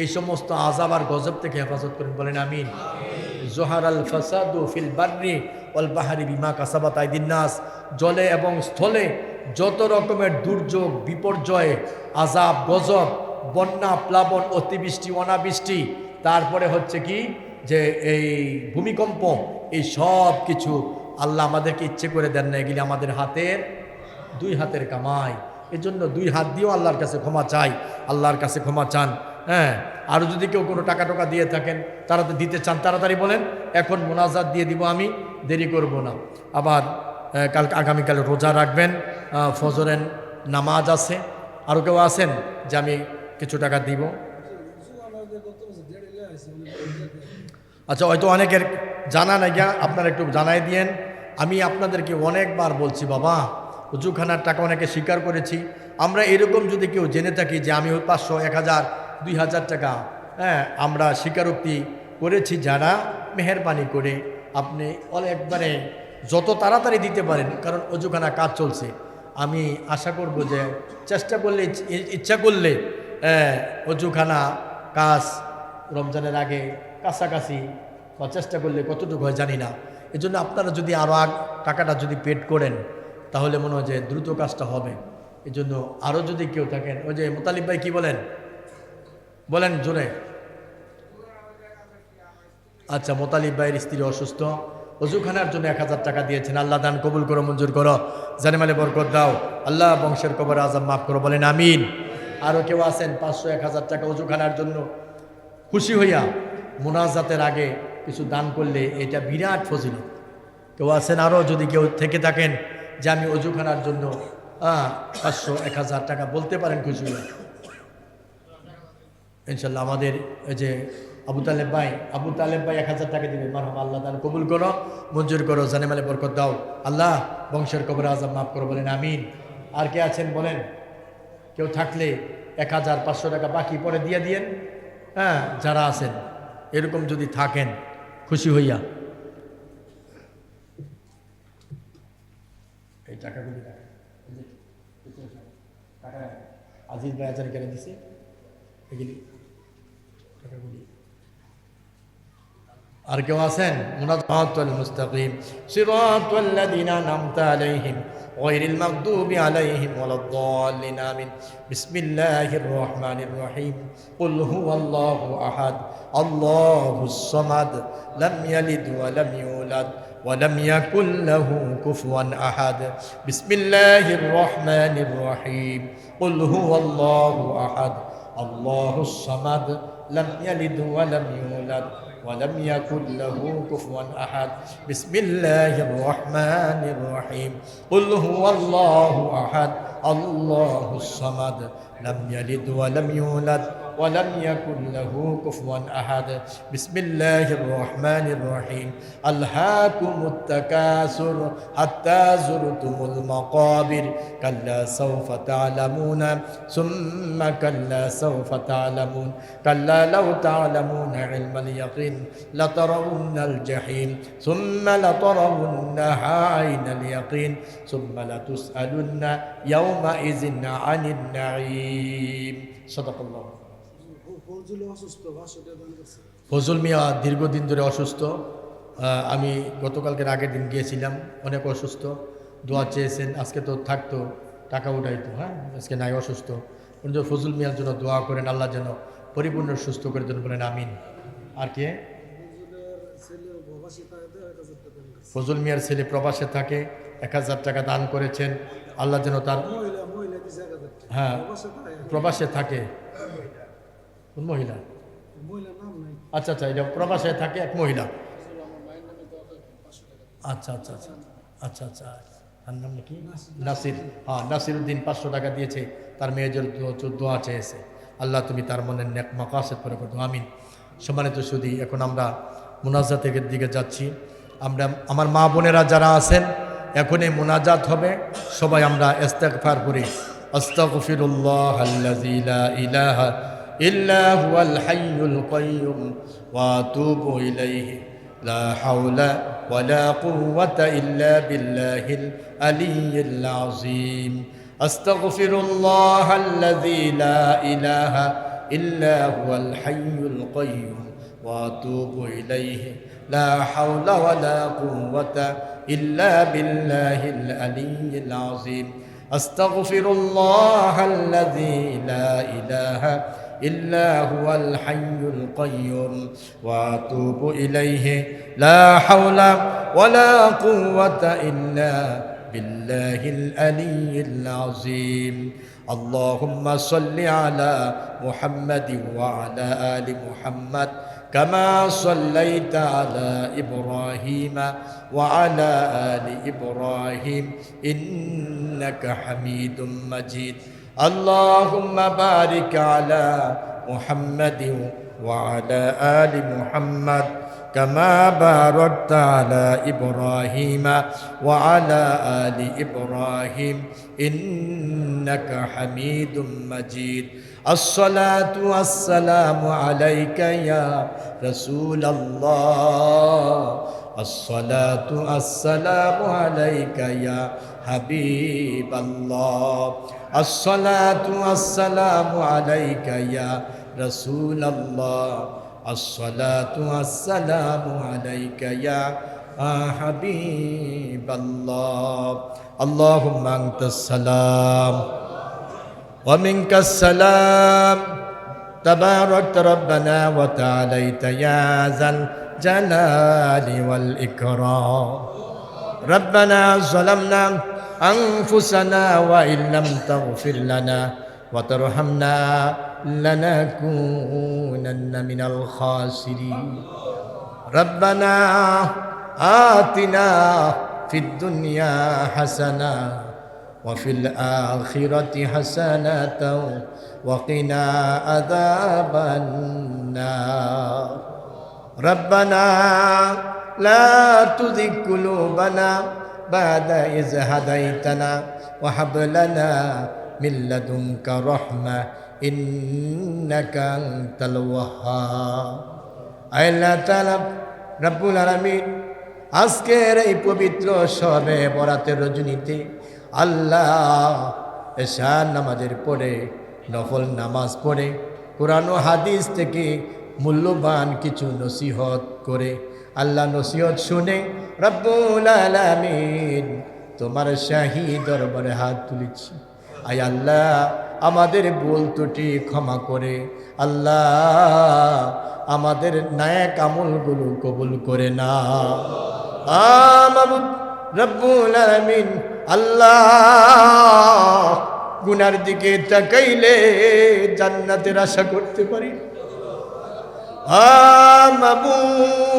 এই সমস্ত আযাব আর গজব থেকে হেফাজত করেন, বলেন আমিন। জোহারাল ফাসাদু ফিল বাররি ওয়াল বাহরি বিমা কাসাবাত আইদিন নাস। জলে এবং স্থলে যত রকমের দুর্যোগ, বিপর্যয়, আযাব, গজব, বন্যা, প্লাবন, অতিবৃষ্টি, অনাবৃষ্টি, তারপরে হচ্ছে কি যে এই ভূমিকম্প, এই সব কিছু আল্লাহ আমাদেরকে ইচ্ছে করে দেন না। এগুলি আমাদের হাতের, 2 হাতের কামাই। এজন্য 2 হাত দিয়েও আল্লাহর কাছে ক্ষমা চাই, আল্লাহর কাছে ক্ষমা চান। হ্যাঁ, আরও যদি কেউ কোনো টাকা দিয়ে থাকেন, তারা তো দিতে চান, তাড়াতাড়ি বলেন, এখন মোনাজাত দিয়ে দিব, আমি দেরি করব না। আবার আগামীকাল রোজা রাখবেন, ফজরের নামাজ আছে। আরও কেউ আছেন যে আমি কিছু টাকা দিব? আচ্ছা, হয়তো অনেকের জানা নাই, আপনারা একটু জানাই দিয়েন। আমি আপনাদেরকে অনেকবার বলছি, বাবা উজুখানার টাকা অনেকে স্বীকার করেছি। আমরা এরকম যদি কেউ জেনে থাকি যে আমি 500, 1000, 2000 টাকা, হ্যাঁ, আমরা স্বীকারোক্তি করেছি, যারা মেহেরবানি করে আপনি একবারে যত তাড়াতাড়ি দিতে পারেন, কারণ অজুখানা কাজ চলছে। আমি আশা করব যে চেষ্টা করলে, ইচ্ছা করলে অজুখানা কাজ রমজানের আগে কাছাকাছি, বা চেষ্টা করলে কতটুকু হয় জানি না। এজন্য আপনারা যদি আরও টাকাটা যদি পেড করেন, তাহলে মনে হয় যে দ্রুত কাজটা হবে। এজন্য আরও যদি কেউ থাকেন, ওই যে মোতালিব ভাই কি বলেন, বলেন জোরে। আচ্ছা, মোতালিব ভাইয়ের স্ত্রী অসুস্থ, অজুখানার জন্য 1000 টাকা দিয়েছেন, আল্লাহ দান কবুল করো, মঞ্জুর করো, জানেমালে বরকত দাও, আল্লাহ বংশের কবর আজম মাফ করো, বলেন আমিন। আরও কেউ আছেন 500, 1000 টাকা অজুখানার জন্য খুশি হইয়া মোনাজাতের আগে কিছু দান করলে এটা বিরাট ফজিলত। কেউ আছেন আরও, যদি কেউ থেকে থাকেন যে আমি অজুখানার জন্য 500, 1000 টাকা বলতে পারেন খুশি হইয়া। ইনশাল্লাহ আমাদের এই যে আবু তালেব ভাই 1000 টাকা দিবেন। মারহাবা, আল্লাহ দান কবুল করো, মঞ্জুর করো, জানেমালে বরকত দাও, আল্লাহ বংশের কবর আজম মাফ করো, বলেন আমিন। আর কে আছেন বলেন? কেউ থাকলে 1000, 500 টাকা বাকি পরে দিয়ে দিয়েন। হ্যাঁ, যারা আছেন এরকম যদি থাকেন খুশি হইয়া এই টাকাগুলি আজিজ ভাই আজান কেন দিছে এগুলি টাকাগুলি আর কেউ আছেন? মুনাজাতুল মুস্তাকিম সিরাতাল লাযিনা আন'আমতা আলাইহিম গায়রিল মাগদুবি আলাইহিম ওয়ালাদ-দাল্লিন আমিন। বিসমিল্লাহির রহমানির রহিম। কুল হুয়াল্লাহু আহাদ আল্লাহুস সামাদ লাম ইয়ালিদ ওয়া লাম ইউলাদ ওয়া লাম ইয়াকুল লাহু কুফুয়ান আহাদ। বিসমিল্লাহির রহমানির রহিম। কুল হুয়াল্লাহু আহাদ আল্লাহুস সামাদ লাম ইয়ালিদ ওয়া লাম ইউলাদ ولم يكن له كفوا أحد بسم الله الرحمن الرحيم قل هو الله أحد الله الصمد لم يلد ولم يولد ولم يكن له كفوا أحد بسم الله الرحمن الرحيم ألهاكم التكاثر حتى زرتم المقابر كلا سوف تعلمون ثم كلا سوف تعلمون كلا لو تعلمون علم اليقين لترون الجحيم ثم لترونها عين اليقين ثم لتسألن يومئذ عن النعيم صدق الله। ফজল মিয়া দীর্ঘদিন ধরে অসুস্থ। আমি গতকালকের আগের দিন গিয়েছিলাম, অনেক অসুস্থ, দোয়া চেয়েছেন। আজকে তো থাকতো, টাকা উঠাইতো, হ্যাঁ আজকে নাই, অসুস্থ। কিন্তু ফজল মিয়ার জন্য দোয়া করেন, আল্লাহ যেন পরিপূর্ণ সুস্থ করে দেন, বলেন আমিন। আর কে? ফজল মিয়ার ছেলে প্রবাসে থাকে, 1000 টাকা দান করেছেন। আল্লাহ যেন তার, হ্যাঁ প্রবাসে থাকে। কোন মহিলা? আচ্ছা আচ্ছা, এটা প্রবাসে থাকে এক মহিলা। আচ্ছা আচ্ছা আচ্ছা আচ্ছা আচ্ছা, তার নাম কি? নাসির। হ্যাঁ, নাসির উদ্দিন 500 টাকা দিয়েছে, তার মেয়েদের দোয়া চেয়েছে। আল্লাহ তুমি তার মনের নেক মাকাসেদ করে করো, আমিন। সম্মানিত সুধী, এখন আমরা মুনাজাতের দিকে যাচ্ছি। আমার মা বোনেরা যারা আছেন, এখনই মুনাজাত হবে, সবাই আমরা ইস্তেগফার করি। আস্তাগফিরুল্লাহ আল্লাযী লা ইলাহা ইল্লা হুয়াল হাইয়ুল কাইয়্যুম ওয়া আতুবু ইলাইহি লা হাওলা ওয়ালা কুওয়াতা ইল্লা বিল্লাহিল আলিয়্যিল আযীম। আস্তাগফিরুল্লাহ আল্লাযী লা ইলাহা ইল্লা হুয়াল হাইয়ুল কাইয়্যুম ওয়া আতুবু ইলাইহি লা হাওলা ওয়ালা কুওয়াতা ইল্লা বিল্লাহিল আলিয়্যিল আযীম। আস্তাগফিরুল্লাহ আল্লাযী লা ইলাহা ইল্লা হুয়াল হাইয়ুল কাইয়্যুম ওয়া আতুবু ইলাইহি লা হাওলা ওয়ালা কুওয়াতা ইল্লা বিল্লাহিল আলিয়্যিল আযীম। আল্লাহুম্মা সাল্লি আলা মুহাম্মাদিন ওয়া আলা আলি মুহাম্মাদ কামা সাল্লাইতা আলা ইব্রাহিমা ওয়া আলা আলি ইব্রাহিম ইন্নাকা হামিদুম মাজিদ। আল্লাহুম্মা বারিক আলা মুহাম্মাদিন ওয়া আলা আলি মুহাম্মাদ কামা বারাকতা আলা ইব্রাহিমা ওয়া আলা আলি ইব্রাহিম ইন্নাকা হামিদুম মাজিদ। الصلاة والسلام عليك يا رسول الله الصلاة والسلام عليك يا حبيب الله الصلاة والسلام عليك يا رسول الله الصلاة والسلام عليك يا حبيب الله اللهم أنت السلام ومنك السلام تباركت ربنا وتعاليت يا ذا الجلال والإكرام ربنا ظلمنا أنفسنا وإن لم تغفر لنا وترحمنا لنكونن من الخاسرين ربنا آتنا في الدنيا حسنة وفي الآخرة حسنة وقنا عذاب النار ربنا لا تزغ قلوبنا بعد إذ هديتنا وهب لنا من لدنك رحمة إنك أنت الوهاب আল্লাহ তাআলা রব্বুল আলামিন আজকের এই পবিত্র শবে বরাতের রজনীতে আল্লাহ এশার নামাজের পরে নফল নামাজ পড়ে কোরআন ও হাদিস থেকে মূল্যবান কিছু নসিহত করে আল্লাহ নসিহত শুনে রব্বুল আলামিন তোমার শাহী দরবারে হাত তুলেছি। আয় আল্লাহ আমাদের ভুল ত্রুটি ক্ষমা করে আল্লাহ আমাদের নেক আমলগুলো কবুল করে না। মাবুদ রব্বুল আলামিন আল্লাহ গুনার দিকে তাকাইলে জান্নাতের আশা করতে পারি। মাবুদ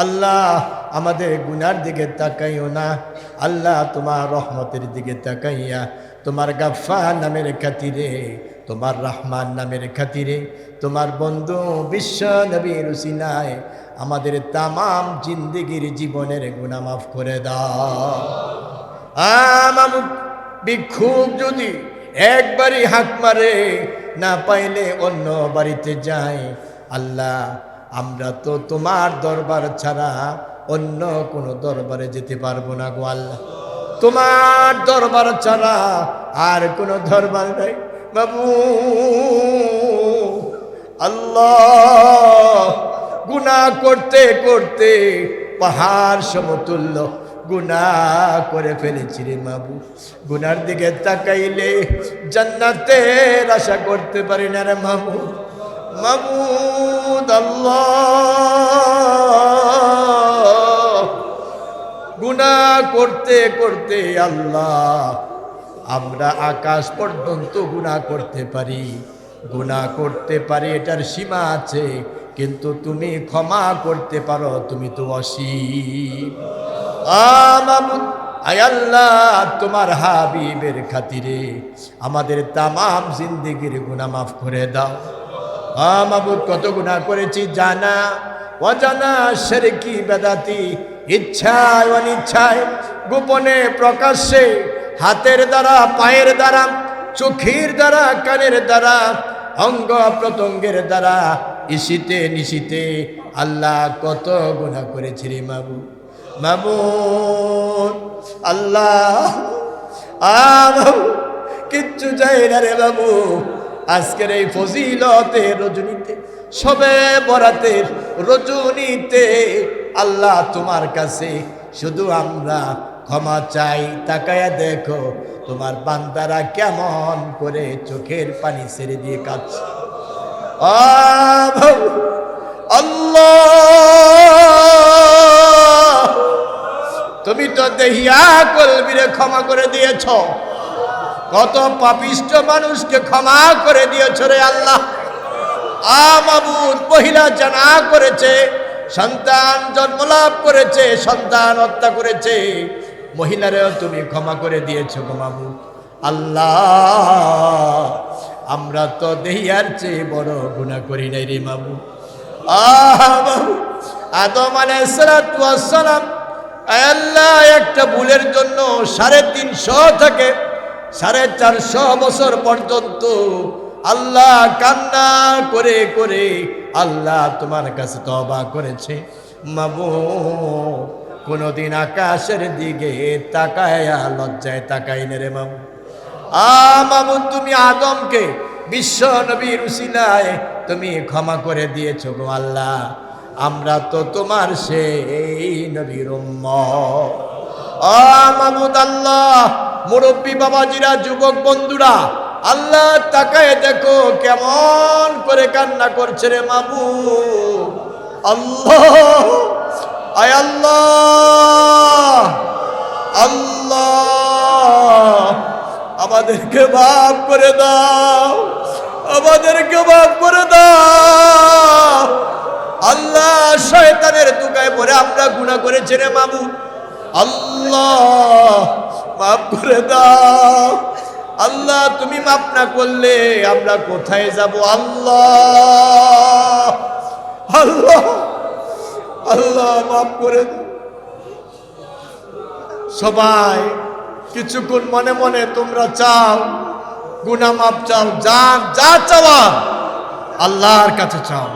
আল্লাহ আমাদের গুনার দিকে তাকাইও না আল্লাহ, তোমার রহমতের দিকে তাকাইয়া তোমার গাফফার নামের খাতিরে, তোমার রহমান নামের খাতিরে, তোমার বন্ধু বিশ্ব নবীর উসিলায় আমাদের তামাম জিন্দেগির জীবনের গুনাহ মাফ করে দাও। মাবুদ ভিক্ষুক যদি একবারই হাত মারে না পাইলে অন্য বাড়িতে যায়, আল্লাহ আমরা তো তোমার দরবার ছাড়া অন্য কোনো দরবারে যেতে পারবো না গো আল্লাহ, তোমার দরবার ছাড়া আর কোনো দরবার নাই বাবু। আল্লাহ গুনাহ করতে করতে পাহাড় সমতুল্য গুনাহ করে ফেলেছি রে মাবু, গুনার দিকে তাকাইলে জান্নাতের আশা করতে পারি না রে মাবু। মাবুদ আল্লাহ গুনাহ করতে করতে আল্লাহ আমরা আকাশ পর্যন্ত গুনাহ করতে পারি, গুনাহ করতে পারি এটার সীমা আছে, কিন্তু তুমি ক্ষমা করতে পারো, তুমি তো অসীম। মাবুদ আয় আল্লাহ তোমার হাবিবের খাতিরে আমাদের তামাম জিন্দেগির গুনাহ মাফ করে দাও। মাবুদ কত গুনাহ করেছি জানা অজানা, শিরকি বেদাতি, ইচ্ছায় অনিচ্ছায়, গোপনে প্রকাশ্যে, হাতের দ্বারা পায়ের দ্বারা, চোখের দ্বারা কানের দ্বারা, অঙ্গ প্রত্যঙ্গের দ্বারা, ইসিতে নিশিতে আল্লাহ কত গুনাহ করেছি রে মাবুদ। মাবুদ আল্লাহ কিচ্ছু চাই না রে বাবু। আজকের এই ফজিলতের রজনীতে, সবে বরাতের রজনীতে আল্লাহ তোমার কাছে শুধু আমরা ক্ষমা চাই। তাকায়া দেখো তোমার বান্দারা কেমন করে চোখের পানি ছেড়ে দিয়ে কাঁদছে। আল্লাহ তুমি তো দেহিয়া কলবিরে ক্ষমা করে দিয়েছ, কত পাপিষ্ট মানুষকে ক্ষমা করে দিয়েছ রে আল্লাহ। মাবুদ মহিলা জানা করেছে, সন্তান জন্মলাভ করেছে, সন্তান হত্যা করেছে, মহিলারেও তুমি ক্ষমা করে দিয়েছ গো মাবুদ। আল্লাহ আমরা তো দেহিয়ার চেয়ে বড় গুনাহ করি নাই রে মাবুদ। আদম আলাইহিস সালাম আল্লাহ একটা ভুলের জন্য 350 থেকে 450 বছর পর্যন্ত আল্লাহ কান্না করে করে আল্লাহ তোমার কাছে তওবা করেছে। মাবুদ কোনদিন আকাশের দিকে তাকায়া লজ্জায় তাকাইনে রে মাবুদ। মাবুদ তুমি আদমকে বিশ্ব নবীর উসিলায় তুমি ক্ষমা করে দিয়েছো গো আল্লাহ। আমরা তো তোমার সেই নবীর উম্মত। মাবুদ আল্লাহ মুরব্বী বাবাজিরা, যুবক বন্ধুরা আল্লাহ তাকায় দেখো কেমন করে কান্না করছে রে মাবুদ। আল্লাহ আয় আল্লাহ আল্লাহ আমাদেরকে মাফ করে দাও, আমাদেরকে মাফ করে দাও আল্লাহ। শয়তানের দুগায় পরে আমরা গুনাহ করেছি রে মাবুদ। আল্লাহ মাফ করে দাও আল্লাহ। তুমি মাফ না করলে আমরা কোথায় যাব আল্লাহ। আল্লাহ আল্লাহ মাফ করে দাও। সবাই কিছুক্ষণ মনে মনে তোমরা চাও, গুনাহ মাফ চাও, যা চাওয়া আল্লাহর কাছে চাও।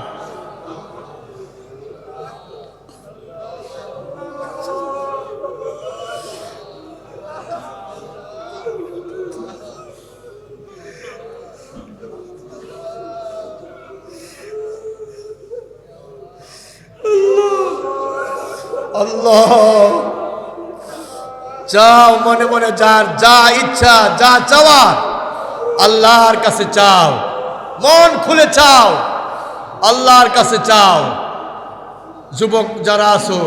আল্লাহ, চাও মনে মনে, যার যা ইচ্ছা, যা চাওয়ার আল্লাহর কাছে চাও, মন খুলে চাও, আল্লাহর কাছে চাও। যুবক যারা আছো,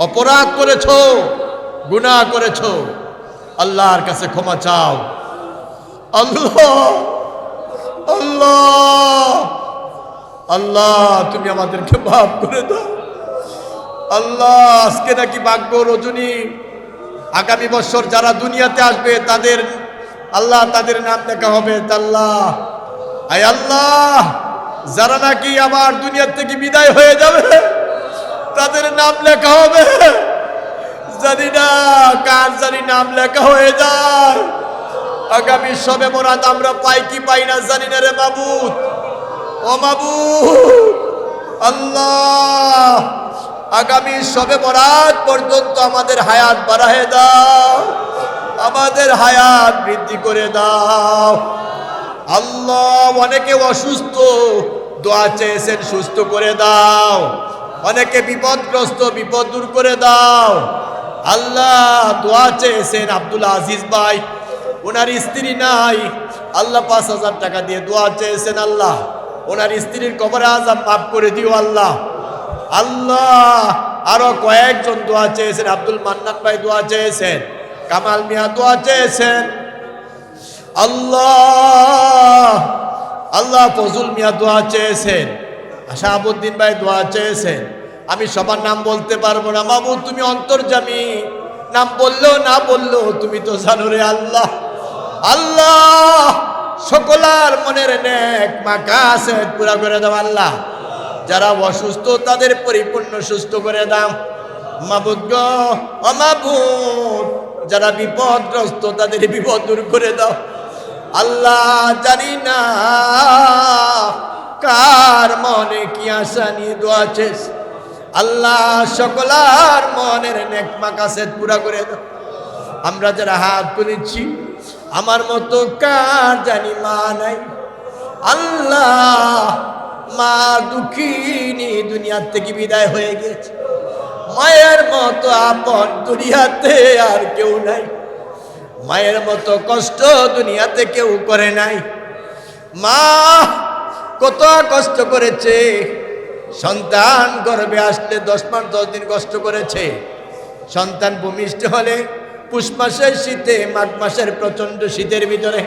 অপরাধ করেছো, গুনাহ করেছো, আল্লাহর কাছে ক্ষমা চাও। আল্লাহ, আল্লাহ, আল্লাহ, তুমি আমাদেরকে মাফ করে দাও। আল্লাহ, আজকে নাকি ভাগ্য রজনী, আগামী বছর যারা দুনিয়াতে আসবে তাদের আল্লাহ তাদের নাম লেখা হবে। আল্লাহ, আয় আল্লাহ, যারা নাকি আবার দুনিয়া থেকে বিদায় হয়ে যাবে তাদের নাম লেখা হবে। জানি না কার জানি নাম লেখা হয়ে যায়। আগামী শবে বরাত আমরা পাই কি পাই না জানি না রে মাবুদ। ও মাবুদ, আল্লাহ, আগামী শবে বরাত পর্যন্ত আমাদের হায়াত বাড়ায় দাও, আমাদের হায়াত বৃদ্ধি করে দাও। আল্লাহ, অনেকে অসুস্থ, দোয়া চেয়েছেন সুস্থ করে দাও। অনেকে বিপদগ্রস্ত, বিপদ দূর করে দাও। আল্লাহ, দোয়া চেয়েছেন আব্দুল আজিজ ভাই, ওনার স্ত্রী নাই, আল্লাহ 5,000 টাকা দিয়ে দোয়া চেয়েছেন। আল্লাহ, ওনার স্ত্রীর কবরে আযাব মাফ করে দিও আল্লাহ। আল্লাহ, আরো কয়েকজন দোয়া চেয়েছেন। আব্দুল মান্নান ভাই দোয়া চেয়েছেন, কামাল মিয়া দোয়া চেয়েছেন। আল্লাহ, আল্লাহ, ফজল মিয়া দোয়া চেয়েছেন, শাহাবুদ্দিন ভাই দোয়া চেয়েছেন। আমি সবার নাম বলতে পারবো না মাবুদ, তুমি অন্তর্যামী, নাম বললেও না বললেও তুমি তো জানো রে আল্লাহ। আল্লাহ, সকলার মনের নেক মাকাসেদ পুরা করে দাও আল্লাহ। যারা অসুস্থ তাদের পরিপূর্ণ সুস্থ করে দাও মাবুদ গো। ও মাবুদ, যারা বিপদগ্রস্ত তাদের বিপদ দূর করে দাও আল্লাহ। জানি না কার মনে কি আশা নিয়ে দোয়া চেয়েছে আল্লাহ, সকলার মনের নেক মাকাসেদ পুরা করে দাও। আমরা যারা হাত তুলেছি, আমার মতো কার জানি মা নাই আল্লাহ। মা দুঃখিনী, দুনিয়ার থেকে বিদায় হয়ে গেছে। মায়ের মতো আপন দুনিয়াতে আর কেউ নাই। মায়ের মতো কষ্ট দুনিয়াতে কেউ করে নাই। মা কত কষ্ট করেছে, সন্তান গর্ভে আসলে 10 মাস 10 দিন কষ্ট করেছে। সন্তান ভূমিষ্ঠ হলে পুষ মাসের শীতে, মাঘ মাসের প্রচন্ড শীতের ভিতরে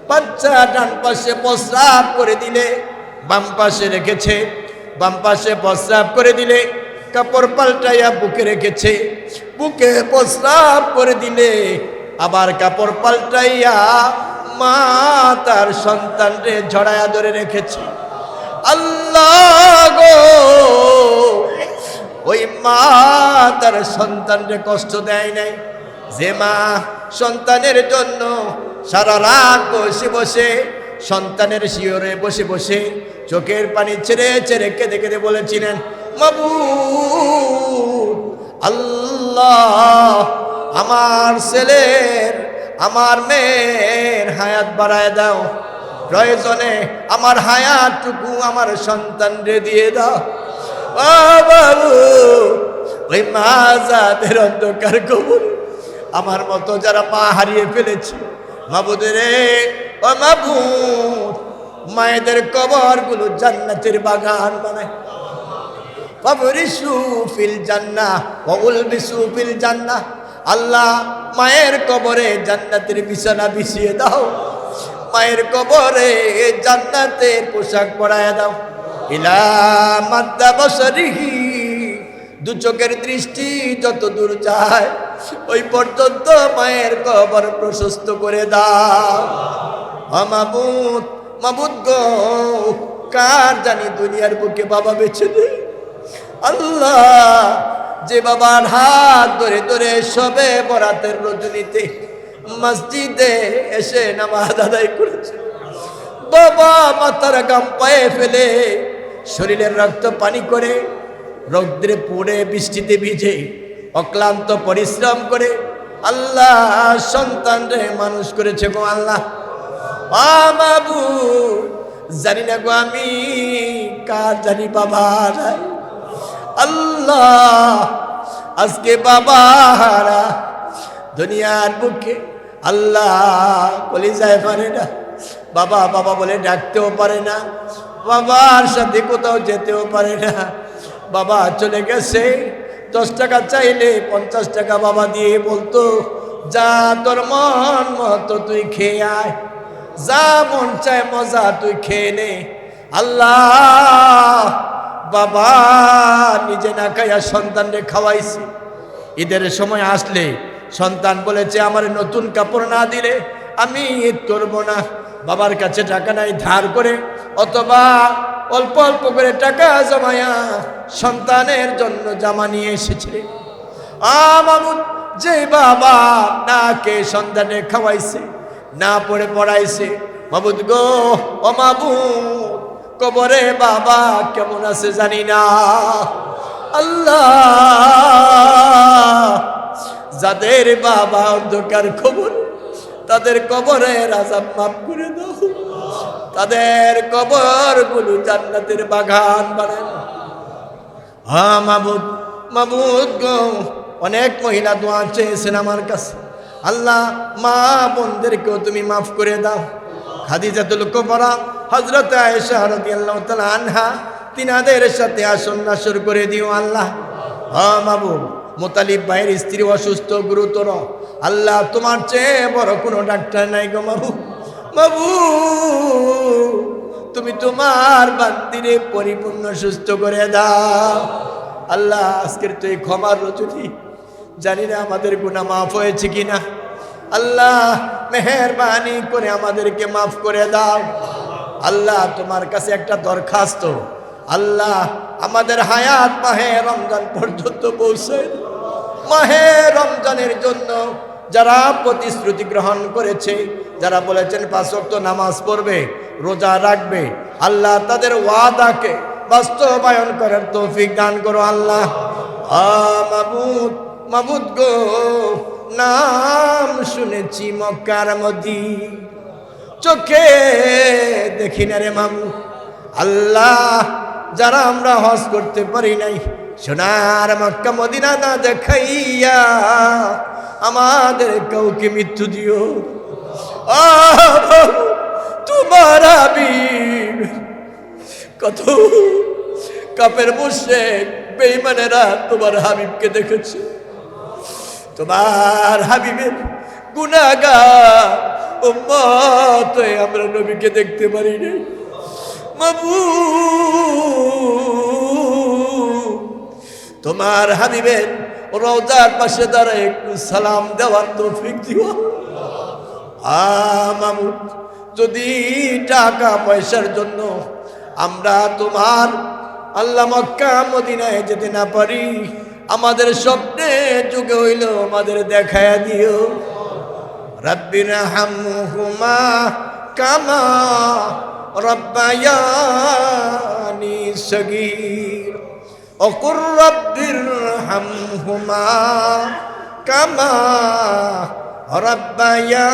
বাচ্চা ডান পাশে প্রস্রাব করে দিলে বাম পাশে রেখেছে, বাম পাশে প্রস্রাব করে দিলে কাপড় পাল্টাইয়া বুকে রেখেছে, বুকে প্রস্রাব করে দিলে আবার কাপড় পাল্টাইয়া মা তার সন্তানরে জড়ায়া ধরে রেখেছে। আল্লাহ গো, ওই মা তার সন্তানরে কষ্ট দেয় নাই। যে মা সন্তানের জন্য সারা রাত বসে বসে, সন্তানের শিয়রে বসে বসে চোখের পানি ছেড়ে ছেড়ে কেঁদে কেঁদে বলেছিলেন, মাবুদ আল্লাহ, আমার ছেলের, আমার মেয়ের হায়াত বাড়ায় দাও, প্রয়োজনে আমার হায়াতটুকু আমার সন্তানরে দিয়ে দাও। ও বাবু, ওই মা যাদের অন্ধকার কবর, আমার মতো যারা মা হারিয়ে ফেলেছে, মাবুদ রে, ও মাবুদ, মায়েদের কবরগুলো জান্নাতের বাগান বানায়। ফাবরিসু ফিল জান্নাহ ওয়া উলবিসু ফিল জান্নাহ। আল্লাহ, মায়ের কবরে জান্নাতের বিছানা বিছিয়ে দাও, মায়ের কবরে জান্নাতের পোশাক পরায় দাও। ইলা মাদ্দা বসরিহি, দু চোখের দৃষ্টি যত দূর যায় ওই পর্যন্ত মায়ের কবর প্রশস্ত করে দাও। মাবুদ, মাবুদ গো, কার জানি দুনিয়ার বুকে বাবা বেঁচে নেই আল্লাহ। যে বাবার হাত ধরে ধরে সবে বরাতের রজনীতে মসজিদে এসে নামাজ আদায় করেছে, বাবা মাথার গাম পায়ে ফেলে শরীরের রক্ত পানি করে রৌদ্রে পুড়ে বৃষ্টিতে ভিজে অক্লান্ত পরিশ্রম করে আল্লাহ সন্তান রে মানুষ করেছে গো আল্লাহ। বাবু, জানি না গো আমি কার জানি বাবা আল্লাহ। আজকে বাবারা দুনিয়ার বুকে আল্লাহ কলিজায় পারে না, বাবা বাবা বলে ডাকতেও পারে না, বাবার সাথে কোথাও যেতেও পারে না। বাবা চলে গেছে, 10 টাকা চাইলে 50 টাকা বাবা দিয়ে বলতো, যা তোর মন মতো তুই খেয়ে আয়, যা মন চায় মজা তুই খেয়ে নে। আল্লাহ বাবা নিজে না খাইয়া সন্তানরে খাওয়াইছে। ঈদের সময় আসলে সন্তান বলেছে আমার নতুন কাপড় না দিলে আমি ঈদ করবো না। বাবার কাছে টাকা নাই, ধার করে অথবা অল্প অল্প করে টাকা জমায়া সন্তানের জন্য জামা নিয়ে এসেছে। মামুদ যে বাবা না কে সন্তানে খাওয়াইছে, না পড়ে পড়াইছে, মাবুদ গো ও মাবুদ কবরে বাবা কেমন আছে জানি না। আল্লাহ যাদের বাবা অন্ধকার খবর, তাদের কবরের আযাব মাফ করে দাও, তাদের কবর গুলো জান্নাতের বাগান বানায়। হ্যাঁ মাবুদ, মাবুদ গো অনেক মহিলা দোয়া চেয়েছেন আমার কাছে, আল্লাহ মা বোনদেরকেও তুমি মাফ করে দাও। খাদিজাতুল কুবরা হযরত আয়েশা রাদিয়াল্লাহু তাআলা আনহা তিনাদের সাথে আসন নাসর করে দিও আল্লাহ। হ্যাঁ মাবুদ, মুতালিব ভাইয়ের স্ত্রী অসুস্থ গুরুতর, আল্লাহ তোমার চেয়ে বড় কোনো ডাক্তার নাই গো মাবুদ। মাবুদ তুমি তোমার বান্দিরে পরিপূর্ণ সুস্থ করে দাও আল্লাহ। আজকের তো এই ক্ষমার রজনী, জানি না আমাদের গুনাহ মাফ হয়েছে কিনা। আল্লাহ মেহেরবানি করে আমাদেরকে মাফ করে দাও আল্লাহ। তোমার কাছে একটা দরখাস্ত, আল্লাহ আমাদের হায়াত মাহে রমজান পর্যন্ত পৌঁছায়। মাহে রমজানের জন্য যারা প্রতিশ্রুতি গ্রহণ করেছে, যারা বলেছেন 5 ওয়াক্ত নামাজ পড়বে, রোজা রাখবে, আল্লাহ তাদের ওয়াদাকে বাস্তবায়ন করার তৌফিক দান করো আল্লাহ। মাবুদ, মাবুদ গো নাম শুনেছি মক্কার মদিনা, চোখে দেখি না রে মাবুদ। আল্লাহ যারা আমরা হজ করতে পারি নাই, সোনার মক্কা মদিনা না দেখাইয়া আমাদের কাউকে মৃত্যু দিও। তোমার হাবিব কত কাফের মুশরিক বেঈমানেরা তোমার হাবিবকে দেখেছে, তোমার হাবিবের গুনাহগার উম্মত আমরা নবীকে দেখতে পারি না। মাবুদ তোমার হাবিবের রওজার পাশে দাঁড়ায় একটু সালাম দেওয়ার তৌফিক দিও। মাবুদ যদি টাকা পয়সার জন্য আমরা তোমার আল্লাহ মক্কা মদিনায় যেতে না পারি, আমাদের স্বপ্নে যুগে হইল আমাদের দেখায়া দিও। রাব্বিনা হামহুমা কামা রব্বায়ানি সগীর ওকুর রব্বির হামহুমা কামা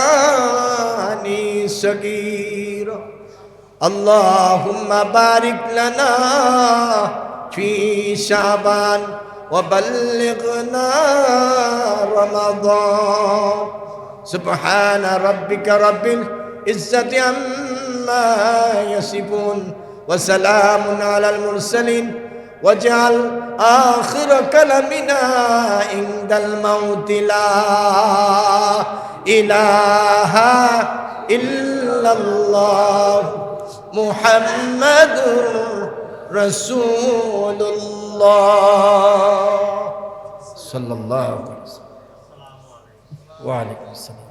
রব্বায়ানি সগীর। আল্লাহুম্মা বারিক লানা ফি শাবান ওয়া বাল্লিগনা রমাদান। সুবহানা রাব্বিকা রাব্বিল ইজ্জাতি আম্মা ইয়াসিফুন ওয়া সালামুন আলাল মুরসালিন ওয়াজআল আখির কালামিনা ইনদাল মাউতি লা ইলাহা ইল্লাল্লাহ মুহাম্মাদুর রাসূলুল্লাহ সাল্লাল্লাহু আলাইহি ওয়া সাল্লাম। ওয়া আলাইকুম আসসালাম।